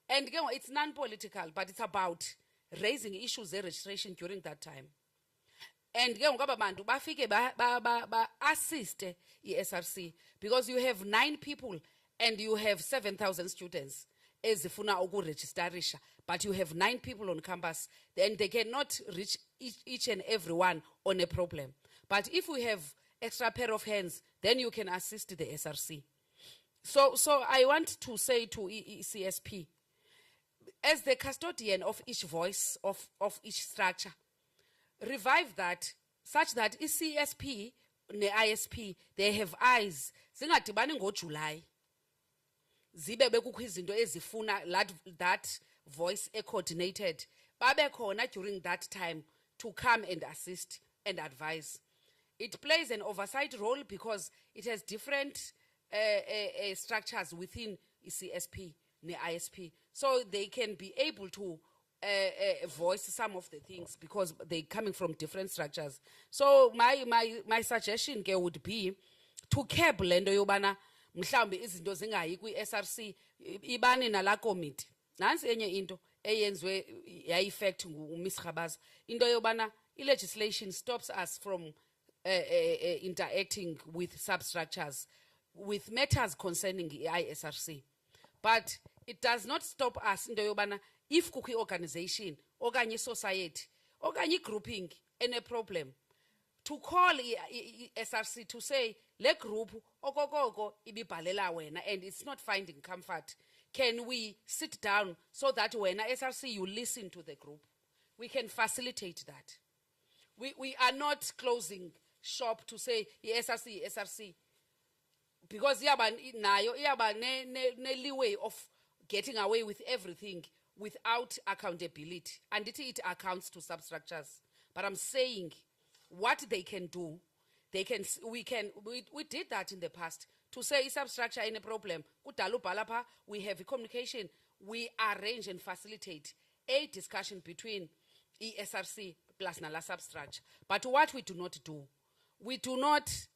And again, it's non-political, but it's about raising issues of registration during that time. And again, bantu bafike ba assist SRC, because you have 9 people and you have 7,000 students ezifuna ukuregisterisha, but you have 9 people on campus, then they cannot reach each and every one on a problem. But if we have extra pair of hands, then you can assist the SRC. So I want to say to CSP, as the custodian of each voice, of each structure, revive that such that CSP ne ISP, they have eyes. Zingadibani ngoJuly. Zibe bekukho izinto ezifuna that voice coordinated. Babe khona during that time to come and assist and advise. It plays an oversight role because it has different structures within CSP ne ISP, so they can be able to voice some of the things because they're coming from different structures. So my suggestion ke would be to curb lendo yobana mhlawumbe izinto zingayi kwi-SRC ibani nala committee. Nansi enye into eyenzwe ya-effect nguMiss Khabaza, into yobana i-legislation stops us from interacting with substructures with matters concerning i-SRC. But it does not stop us into yobana if kukho organization okanye society okanye grouping any problem to call SRC to say le group okokoko ibibhalela wena and it's not finding comfort. Can we sit down so that when SRC you listen to the group? We can facilitate that. We are not closing shop to say SRC, because iyaba ne leeway of getting away with everything without accountability, and it accounts to substructures. But I'm saying what they can do, we did that in the past to say substructure in a problem. We have a communication, we arrange and facilitate a discussion between ESRC plus Nala substructure. But what we do not do, we do not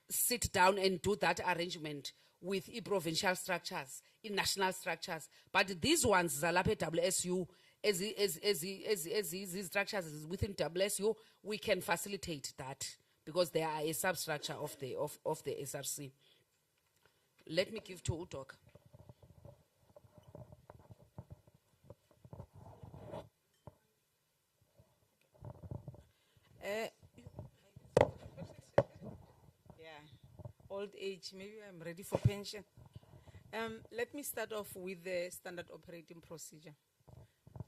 sit down and do that arrangement with provincial structures, in national structures. But these ones, Zalape WSU, as these structures within WSU, we can facilitate that because they are a substructure of the SRC. Let me give to Utok. Old age, maybe I'm ready for pension. Let me start off with the standard operating procedure.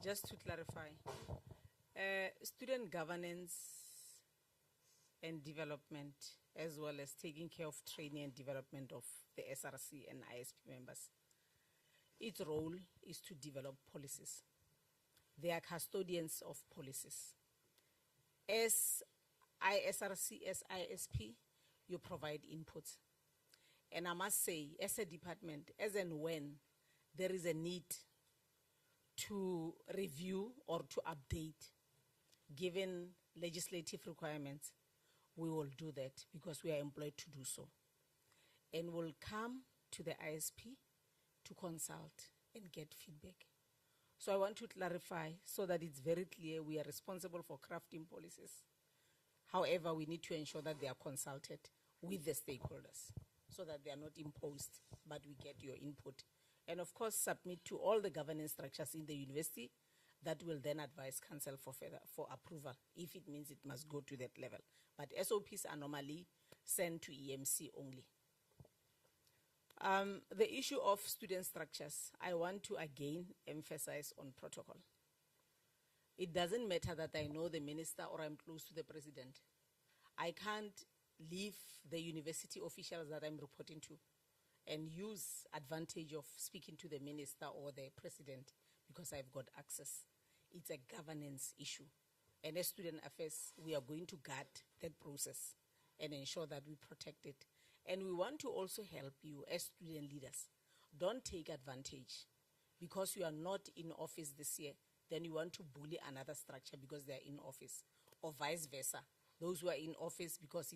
Just to clarify, student governance and development, as well as taking care of training and development of the SRC and ISP members, its role is to develop policies. They are custodians of policies. As ISRC, as ISP, you provide input. And I must say, as a department, as and when there is a need to review or to update, given legislative requirements, we will do that because we are employed to do so. And we'll come to the ISP to consult and get feedback. So I want to clarify so that it's very clear we are responsible for crafting policies. However, we need to ensure that they are consulted with the stakeholders so that they are not imposed, but we get your input. And of course, submit to all the governance structures in the university that will then advise council for approval if it means it must go to that level. But SOPs are normally sent to EMC only. The issue of student structures, I want to again emphasize on protocol. It doesn't matter that I know the minister or I'm close to the president. I can't leave the university officials that I'm reporting to and use advantage of speaking to the minister or the president because I've got access. It's a governance issue. And as student affairs, we are going to guard that process and ensure that we protect it. And we want to also help you as student leaders. Don't take advantage because you are not in office this year, then you want to bully another structure because they're in office, or vice versa. Those who are in office because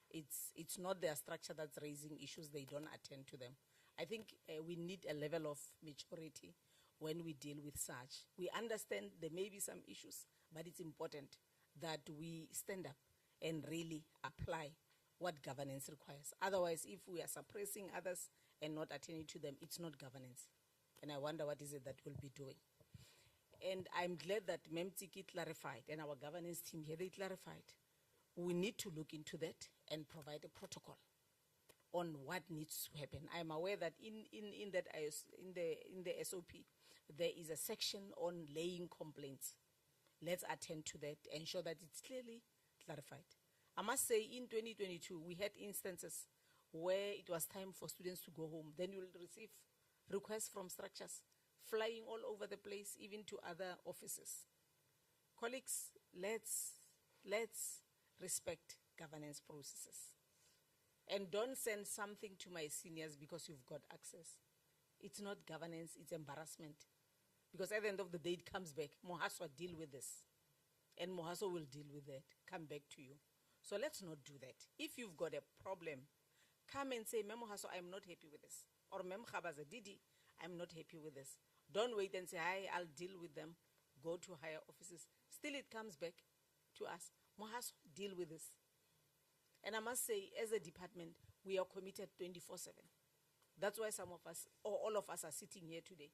it's not their structure that's raising issues, they don't attend to them. I think we need a level of maturity when we deal with such. We understand there may be some issues, but it's important that we stand up and really apply what governance requires. Otherwise, if we are suppressing others and not attending to them, it's not governance. And I wonder what is it that we'll be doing. And I'm glad that MEMTIKI clarified, and our governance team here, they clarified. We need to look into that and provide a protocol on what needs to happen. I'm aware that in the SOP, there is a section on laying complaints. Let's attend to that, ensure that it's clearly clarified. I must say, in 2022, we had instances where it was time for students to go home. Then you will receive requests from structures flying all over the place, even to other offices. Colleagues, let's respect governance processes. And don't send something to my seniors because you've got access. It's not governance, it's embarrassment. Because at the end of the day, it comes back. Mohaso, deal with this. And Mohaso will deal with that, come back to you. So let's not do that. If you've got a problem, come and say, Memo Haso, I'm not happy with this. Or Mem Khabaza Didi, I'm not happy with this. Don't wait and say, hi, I'll deal with them. Go to higher offices. Still it comes back to us. Mohaso, deal with this. And I must say, as a department, we are committed 24/7. That's why some of us, or all of us, are sitting here today.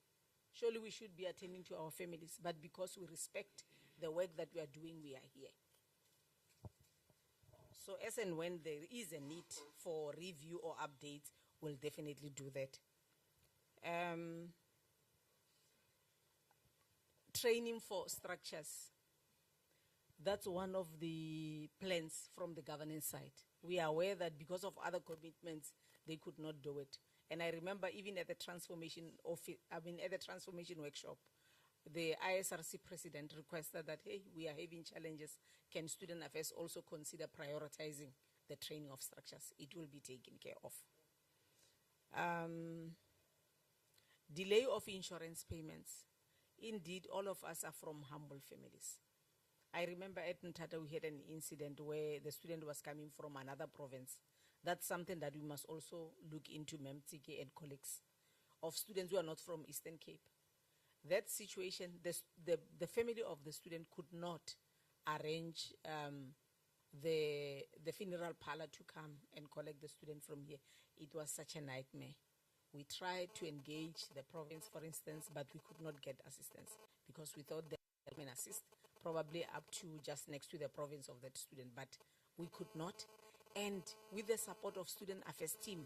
Surely we should be attending to our families, but because we respect the work that we are doing, we are here. So as and when there is a need for review or updates, we'll definitely do that. Training for structures. That's one of the plans from the governance side. We are aware that because of other commitments, they could not do it. And I remember even at the transformation at the transformation workshop, the ISRC president requested that, hey, we are having challenges. Can student affairs also consider prioritizing the training of structures? It will be taken care of. Delay of insurance payments. Indeed, all of us are from humble families. I remember at Ntata we had an incident where the student was coming from another province. That's something that we must also look into, MEMTIKI and colleagues, of students who are not from Eastern Cape. That situation, the family of the student could not arrange the funeral parlor to come and collect the student from here. It was such a nightmare. We tried to engage the province, for instance, but we could not get assistance because we thought they can assist probably up to just next to the province of that student, but we could not. And with the support of student affairs team,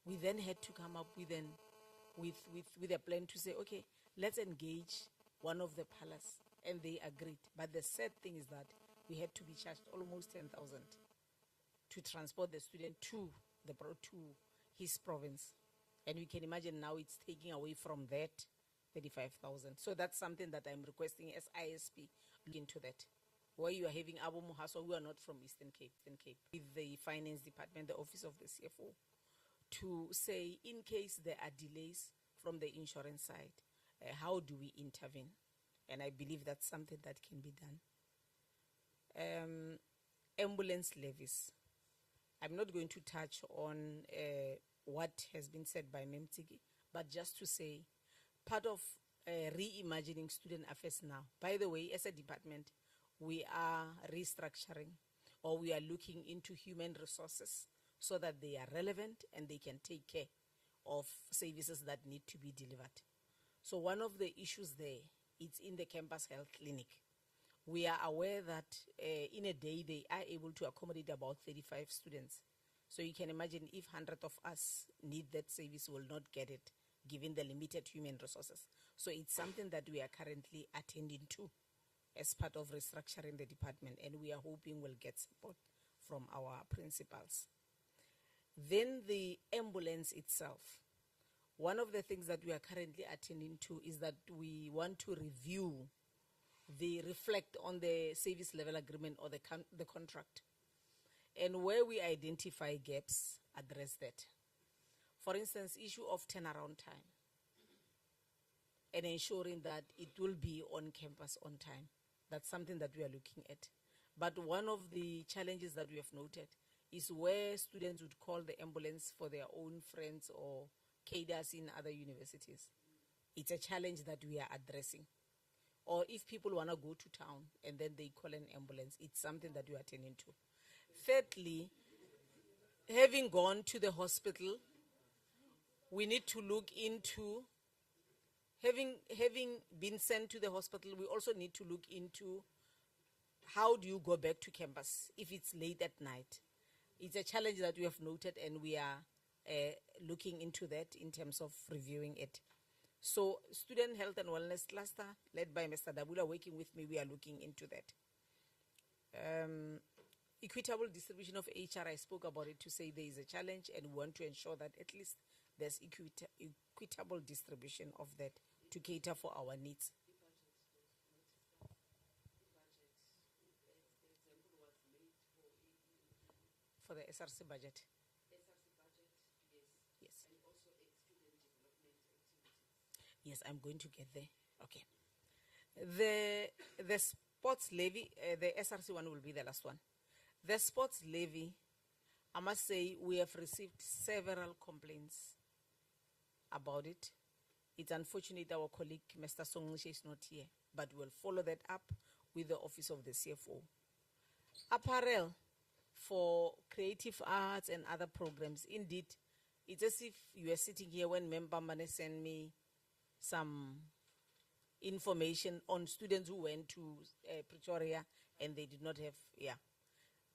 we then had to come up with a plan to say, okay, let's engage one of the palace, and they agreed. But the sad thing is that we had to be charged almost 10,000 to transport the student to to his province. And you can imagine now it's taking away from that 35,000. So that's something that I'm requesting as ISP, look into that. Where you are having Abu Muhaso who are not from Eastern Cape, with the finance department, the office of the CFO, to say in case there are delays from the insurance side, how do we intervene? And I believe that's something that can be done. Ambulance levies. I'm not going to touch on what has been said by Memtigi, but just to say, part of reimagining student affairs now, by the way, as a department, we are restructuring, or we are looking into human resources so that they are relevant and they can take care of services that need to be delivered. So one of the issues there, it's in the campus health clinic. We are aware that in a day they are able to accommodate about 35 students. So you can imagine if 100 of us need that service, will not get it, given the limited human resources. So it's something that we are currently attending to as part of restructuring the department, and we are hoping we'll get support from our principals. Then the ambulance itself. One of the things that we are currently attending to is that we want to review reflect on the service level agreement or the contract. And where we identify gaps, address that. For instance, issue of turnaround time and ensuring that it will be on campus on time. That's something that we are looking at. But one of the challenges that we have noted is where students would call the ambulance for their own friends or cadres in other universities. It's a challenge that we are addressing. Or if people want to go to town and then they call an ambulance, it's something that we are attending to. Thirdly, having gone to the hospital, we need to look into, having been sent to the hospital, we also need to look into how do you go back to campus if it's late at night. It's a challenge that we have noted, and we are looking into that in terms of reviewing it. So student health and wellness cluster, led by Mr. Dabula, working with me, we are looking into that. Equitable distribution of HR, I spoke about it to say there is a challenge, and we want to ensure that at least there's equitable distribution of that to cater for our needs. For the SRC budget. Yes. Yes, I'm going to get there. Okay. The sports levy, the SRC one will be the last one. The sports levy, I must say we have received several complaints about it. It's unfortunate our colleague, Mr. Songlishe, is not here, but we'll follow that up with the office of the CFO. Apparel for creative arts and other programs. Indeed, it's as if you are sitting here when Member Mane sent me some information on students who went to Pretoria and they did not have,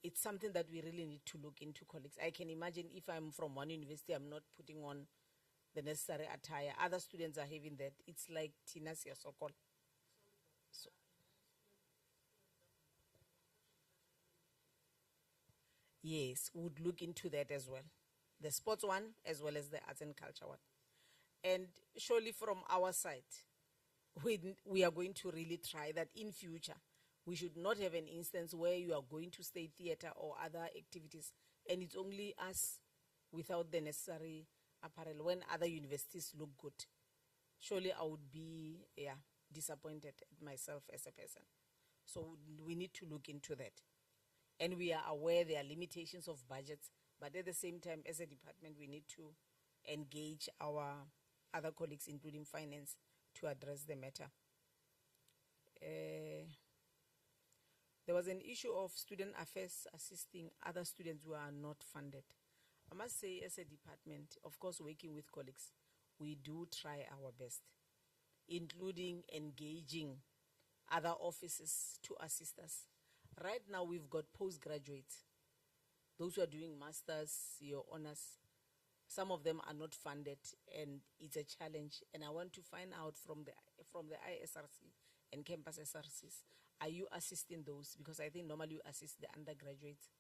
It's something that we really need to look into, colleagues. I can imagine if I'm from one university, I'm not putting on the necessary attire. Other students are having that. It's like Tina Siasokol. So, yes, we would look into that as well. The sports one as well as the arts and culture one. And surely from our side, we are going to really try that in future. We should not have an instance where you are going to state theater or other activities and it's only us without the necessary apparel when other universities look good. Surely I would be disappointed at myself as a person. So we need to look into that. And we are aware there are limitations of budgets, but at the same time, as a department, we need to engage our other colleagues, including finance, to address the matter. There was an issue of student affairs assisting other students who are not funded. I must say, as a department, of course, working with colleagues, we do try our best, including engaging other offices to assist us. Right now, we've got postgraduates, those who are doing masters, your honors. Some of them are not funded, and it's a challenge. And I want to find out from the ISRC and campus SRCs, are you assisting those? Because I think normally you assist the undergraduates.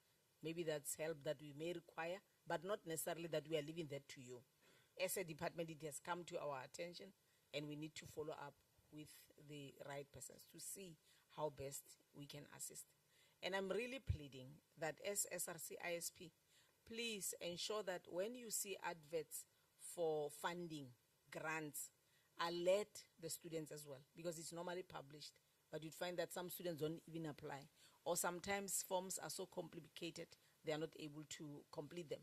Maybe that's help that we may require, but not necessarily that we are leaving that to you. As a department, it has come to our attention, and we need to follow up with the right persons to see how best we can assist. And I'm really pleading that as SRC ISP, please ensure that when you see adverts for funding, grants, alert the students as well, because it's normally published, but you'd find that some students don't even apply, or sometimes forms are so complicated, they are not able to complete them.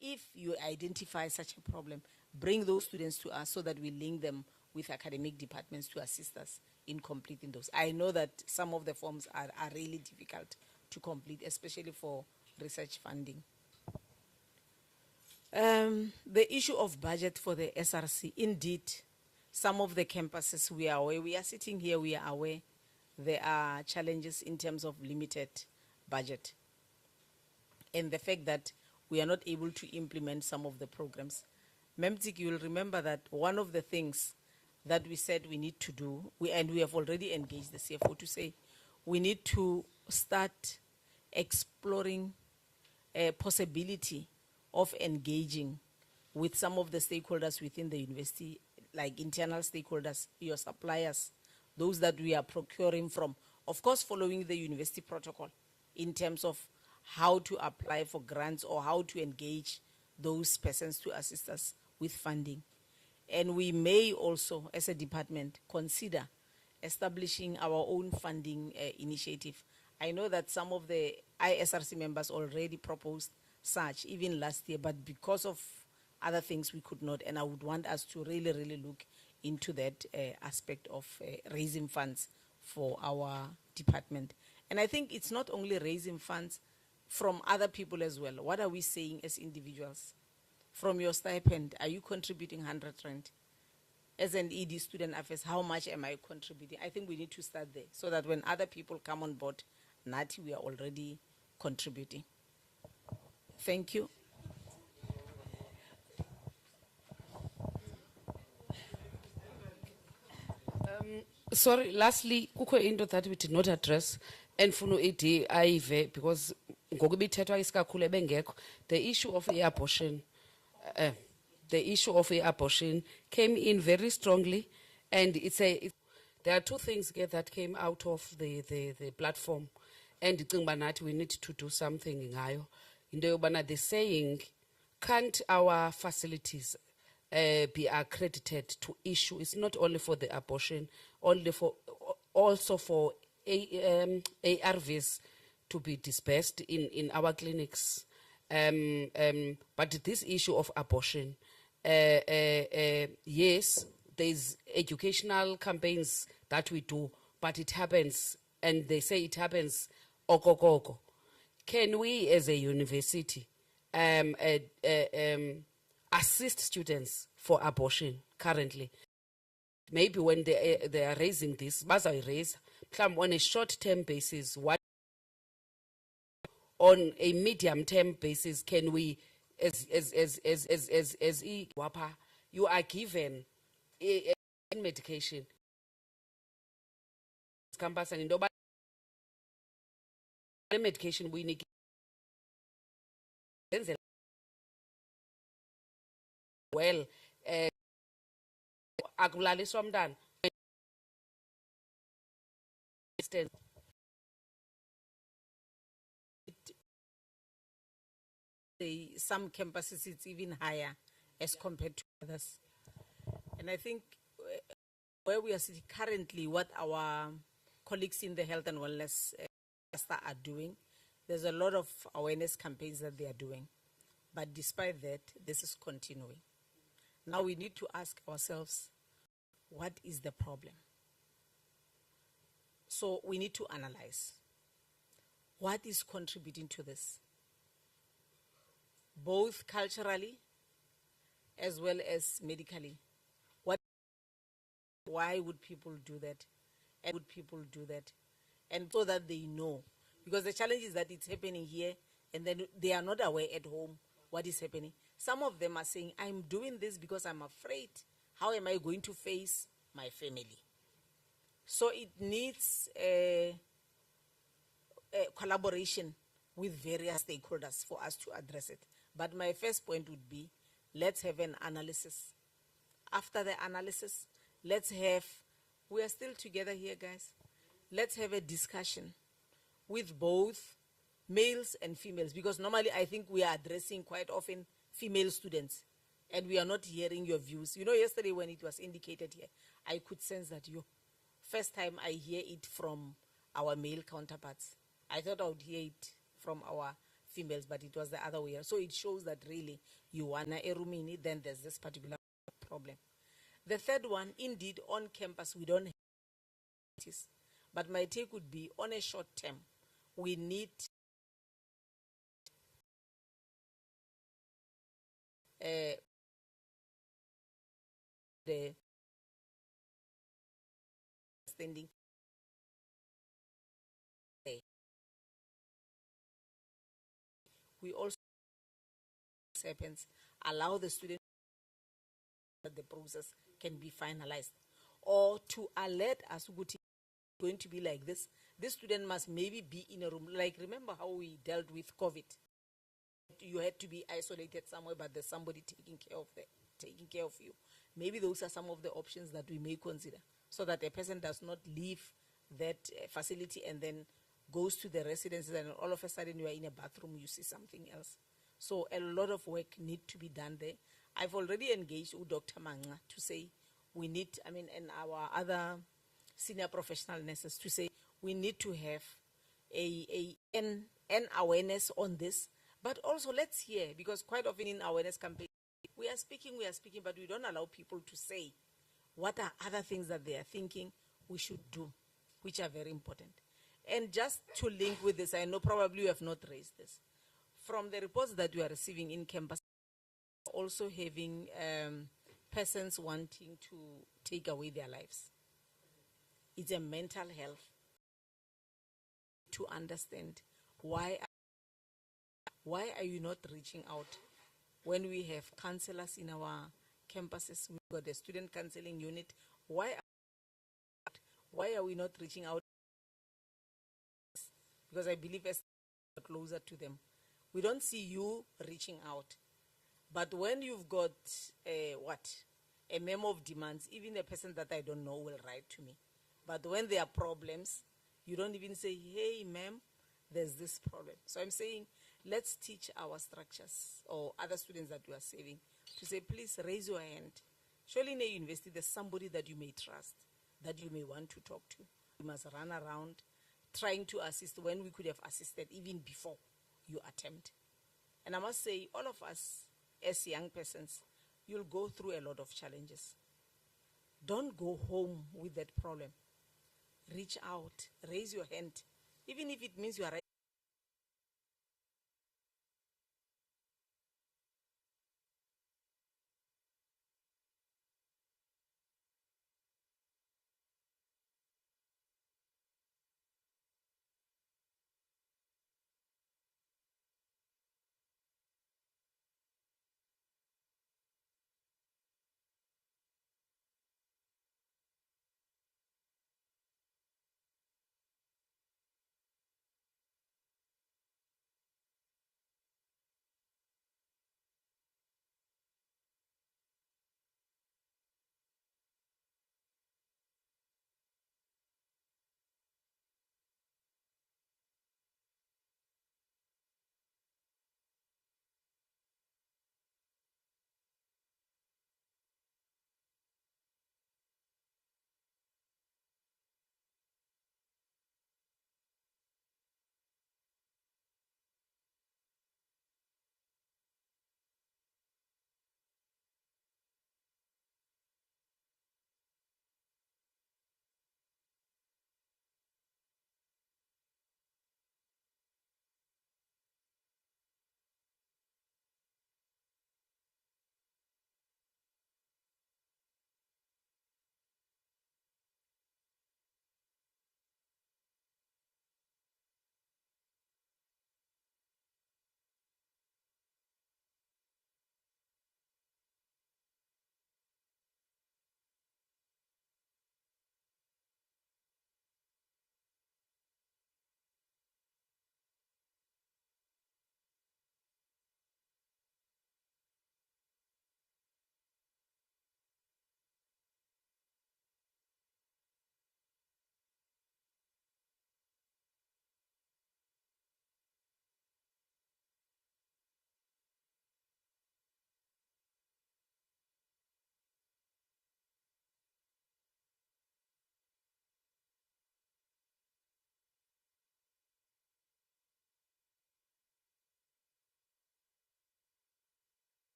If you identify such a problem, bring those students to us so that we link them with academic departments to assist us in completing those. I know that some of the forms are really difficult to complete, especially for research funding. The issue of budget for the SRC, indeed, some of the campuses we are aware, we are sitting here, we are aware there are challenges in terms of limited budget. And the fact that we are not able to implement some of the programs. Memzik, you will remember that one of the things that we said we need to do, and we have already engaged the CFO to say, we need to start exploring a possibility of engaging with some of the stakeholders within the university, like internal stakeholders, your suppliers, those that we are procuring from. Of course, following the university protocol in terms of how to apply for grants or how to engage those persons to assist us with funding. And we may also, as a department, consider establishing our own funding initiative. I know that some of the ISRC members already proposed such, even last year, but because of other things we could not, and I would want us to really, really look into that aspect of raising funds for our department. And I think it's not only raising funds from other people as well. What are we saying as individuals? From your stipend, are you contributing 100 rand? As an ED student affairs, how much am I contributing? I think we need to start there so that when other people come on board, Nati, we are already contributing. Thank you. Sorry, lastly, kukho into that we did not address, and funo id ayive because ngokubithethwa isikakhulu ebengekho, the issue of abortion. The issue of abortion came in very strongly, and there are two things that came out of the platform, and we need to do something ngayo. They're saying, can't our facilities be accredited to issue? It's not only for the abortion, also for ARVs to be dispersed in our clinics. But this issue of abortion, yes, there's educational campaigns that we do, but it happens, and they say it happens okokoko. Can we as a university assist students for abortion currently? Maybe when they are raising this, raise on a short-term basis, what on a medium-term basis can we, as you are given a medication, campus and medication we need well akulaliswa umntana some campuses it's even higher as compared to others. And I think where we are sitting currently, what our colleagues in the health and wellness are doing, there's a lot of awareness campaigns that they are doing. But despite that, this is continuing. Now we need to ask ourselves, what is the problem? So we need to analyze what is contributing to this, both culturally as well as medically. Why would people do that? And would people do that? And so that they know. Because the challenge is that it's happening here, and then they are not aware at home what is happening. Some of them are saying, I'm doing this because I'm afraid. How am I going to face my family? So it needs a collaboration with various stakeholders for us to address it. But my first point would be, let's have an analysis. After the analysis, we are still together here, guys. Let's have a discussion with both males and females, because normally I think we are addressing quite often female students and we are not hearing your views. You know, yesterday when it was indicated here, I could sense that first time I hear it from our male counterparts. I thought I would hear it from our females, but it was the other way. So it shows that really you wanna erumini, then there's this particular problem. The third one, indeed, on campus we don't have this, but my take would be on a short term, we need the standing we also happens allow the student that the process can be finalized, or to alert us going to be like this. This student must maybe be in a room, like remember how we dealt with COVID. You had to be isolated somewhere, but there's somebody taking care of you. Maybe those are some of the options that we may consider, so that a person does not leave that facility and then goes to the residences and all of a sudden you are in a bathroom, you see something else. So a lot of work need to be done there. I've already engaged with Dr. Manga to say we need, and our other senior professional nurses to say we need to have an awareness on this, but also let's hear, because quite often in awareness campaign, we are speaking, but we don't allow people to say what are other things that they are thinking we should do, which are very important. And just to link with this, I know probably you have not raised this. From the reports that we are receiving in campus, also having persons wanting to take away their lives. It's a mental health. To understand why are you not reaching out? When we have counselors in our campuses, we've got a student counseling unit. Why are we not reaching out? Because I believe as closer to them, we don't see you reaching out. But when you've got a memo of demands, even a person that I don't know will write to me. But when there are problems, you don't even say, hey, ma'am, there's this problem. So I'm saying, let's teach our structures or other students that we are saving to say, please raise your hand. Surely in a university, there's somebody that you may trust, that you may want to talk to. You must run around trying to assist when we could have assisted even before you attempt. And I must say, all of us as young persons, you'll go through a lot of challenges. Don't go home with that problem. Reach out, raise your hand, even if it means you are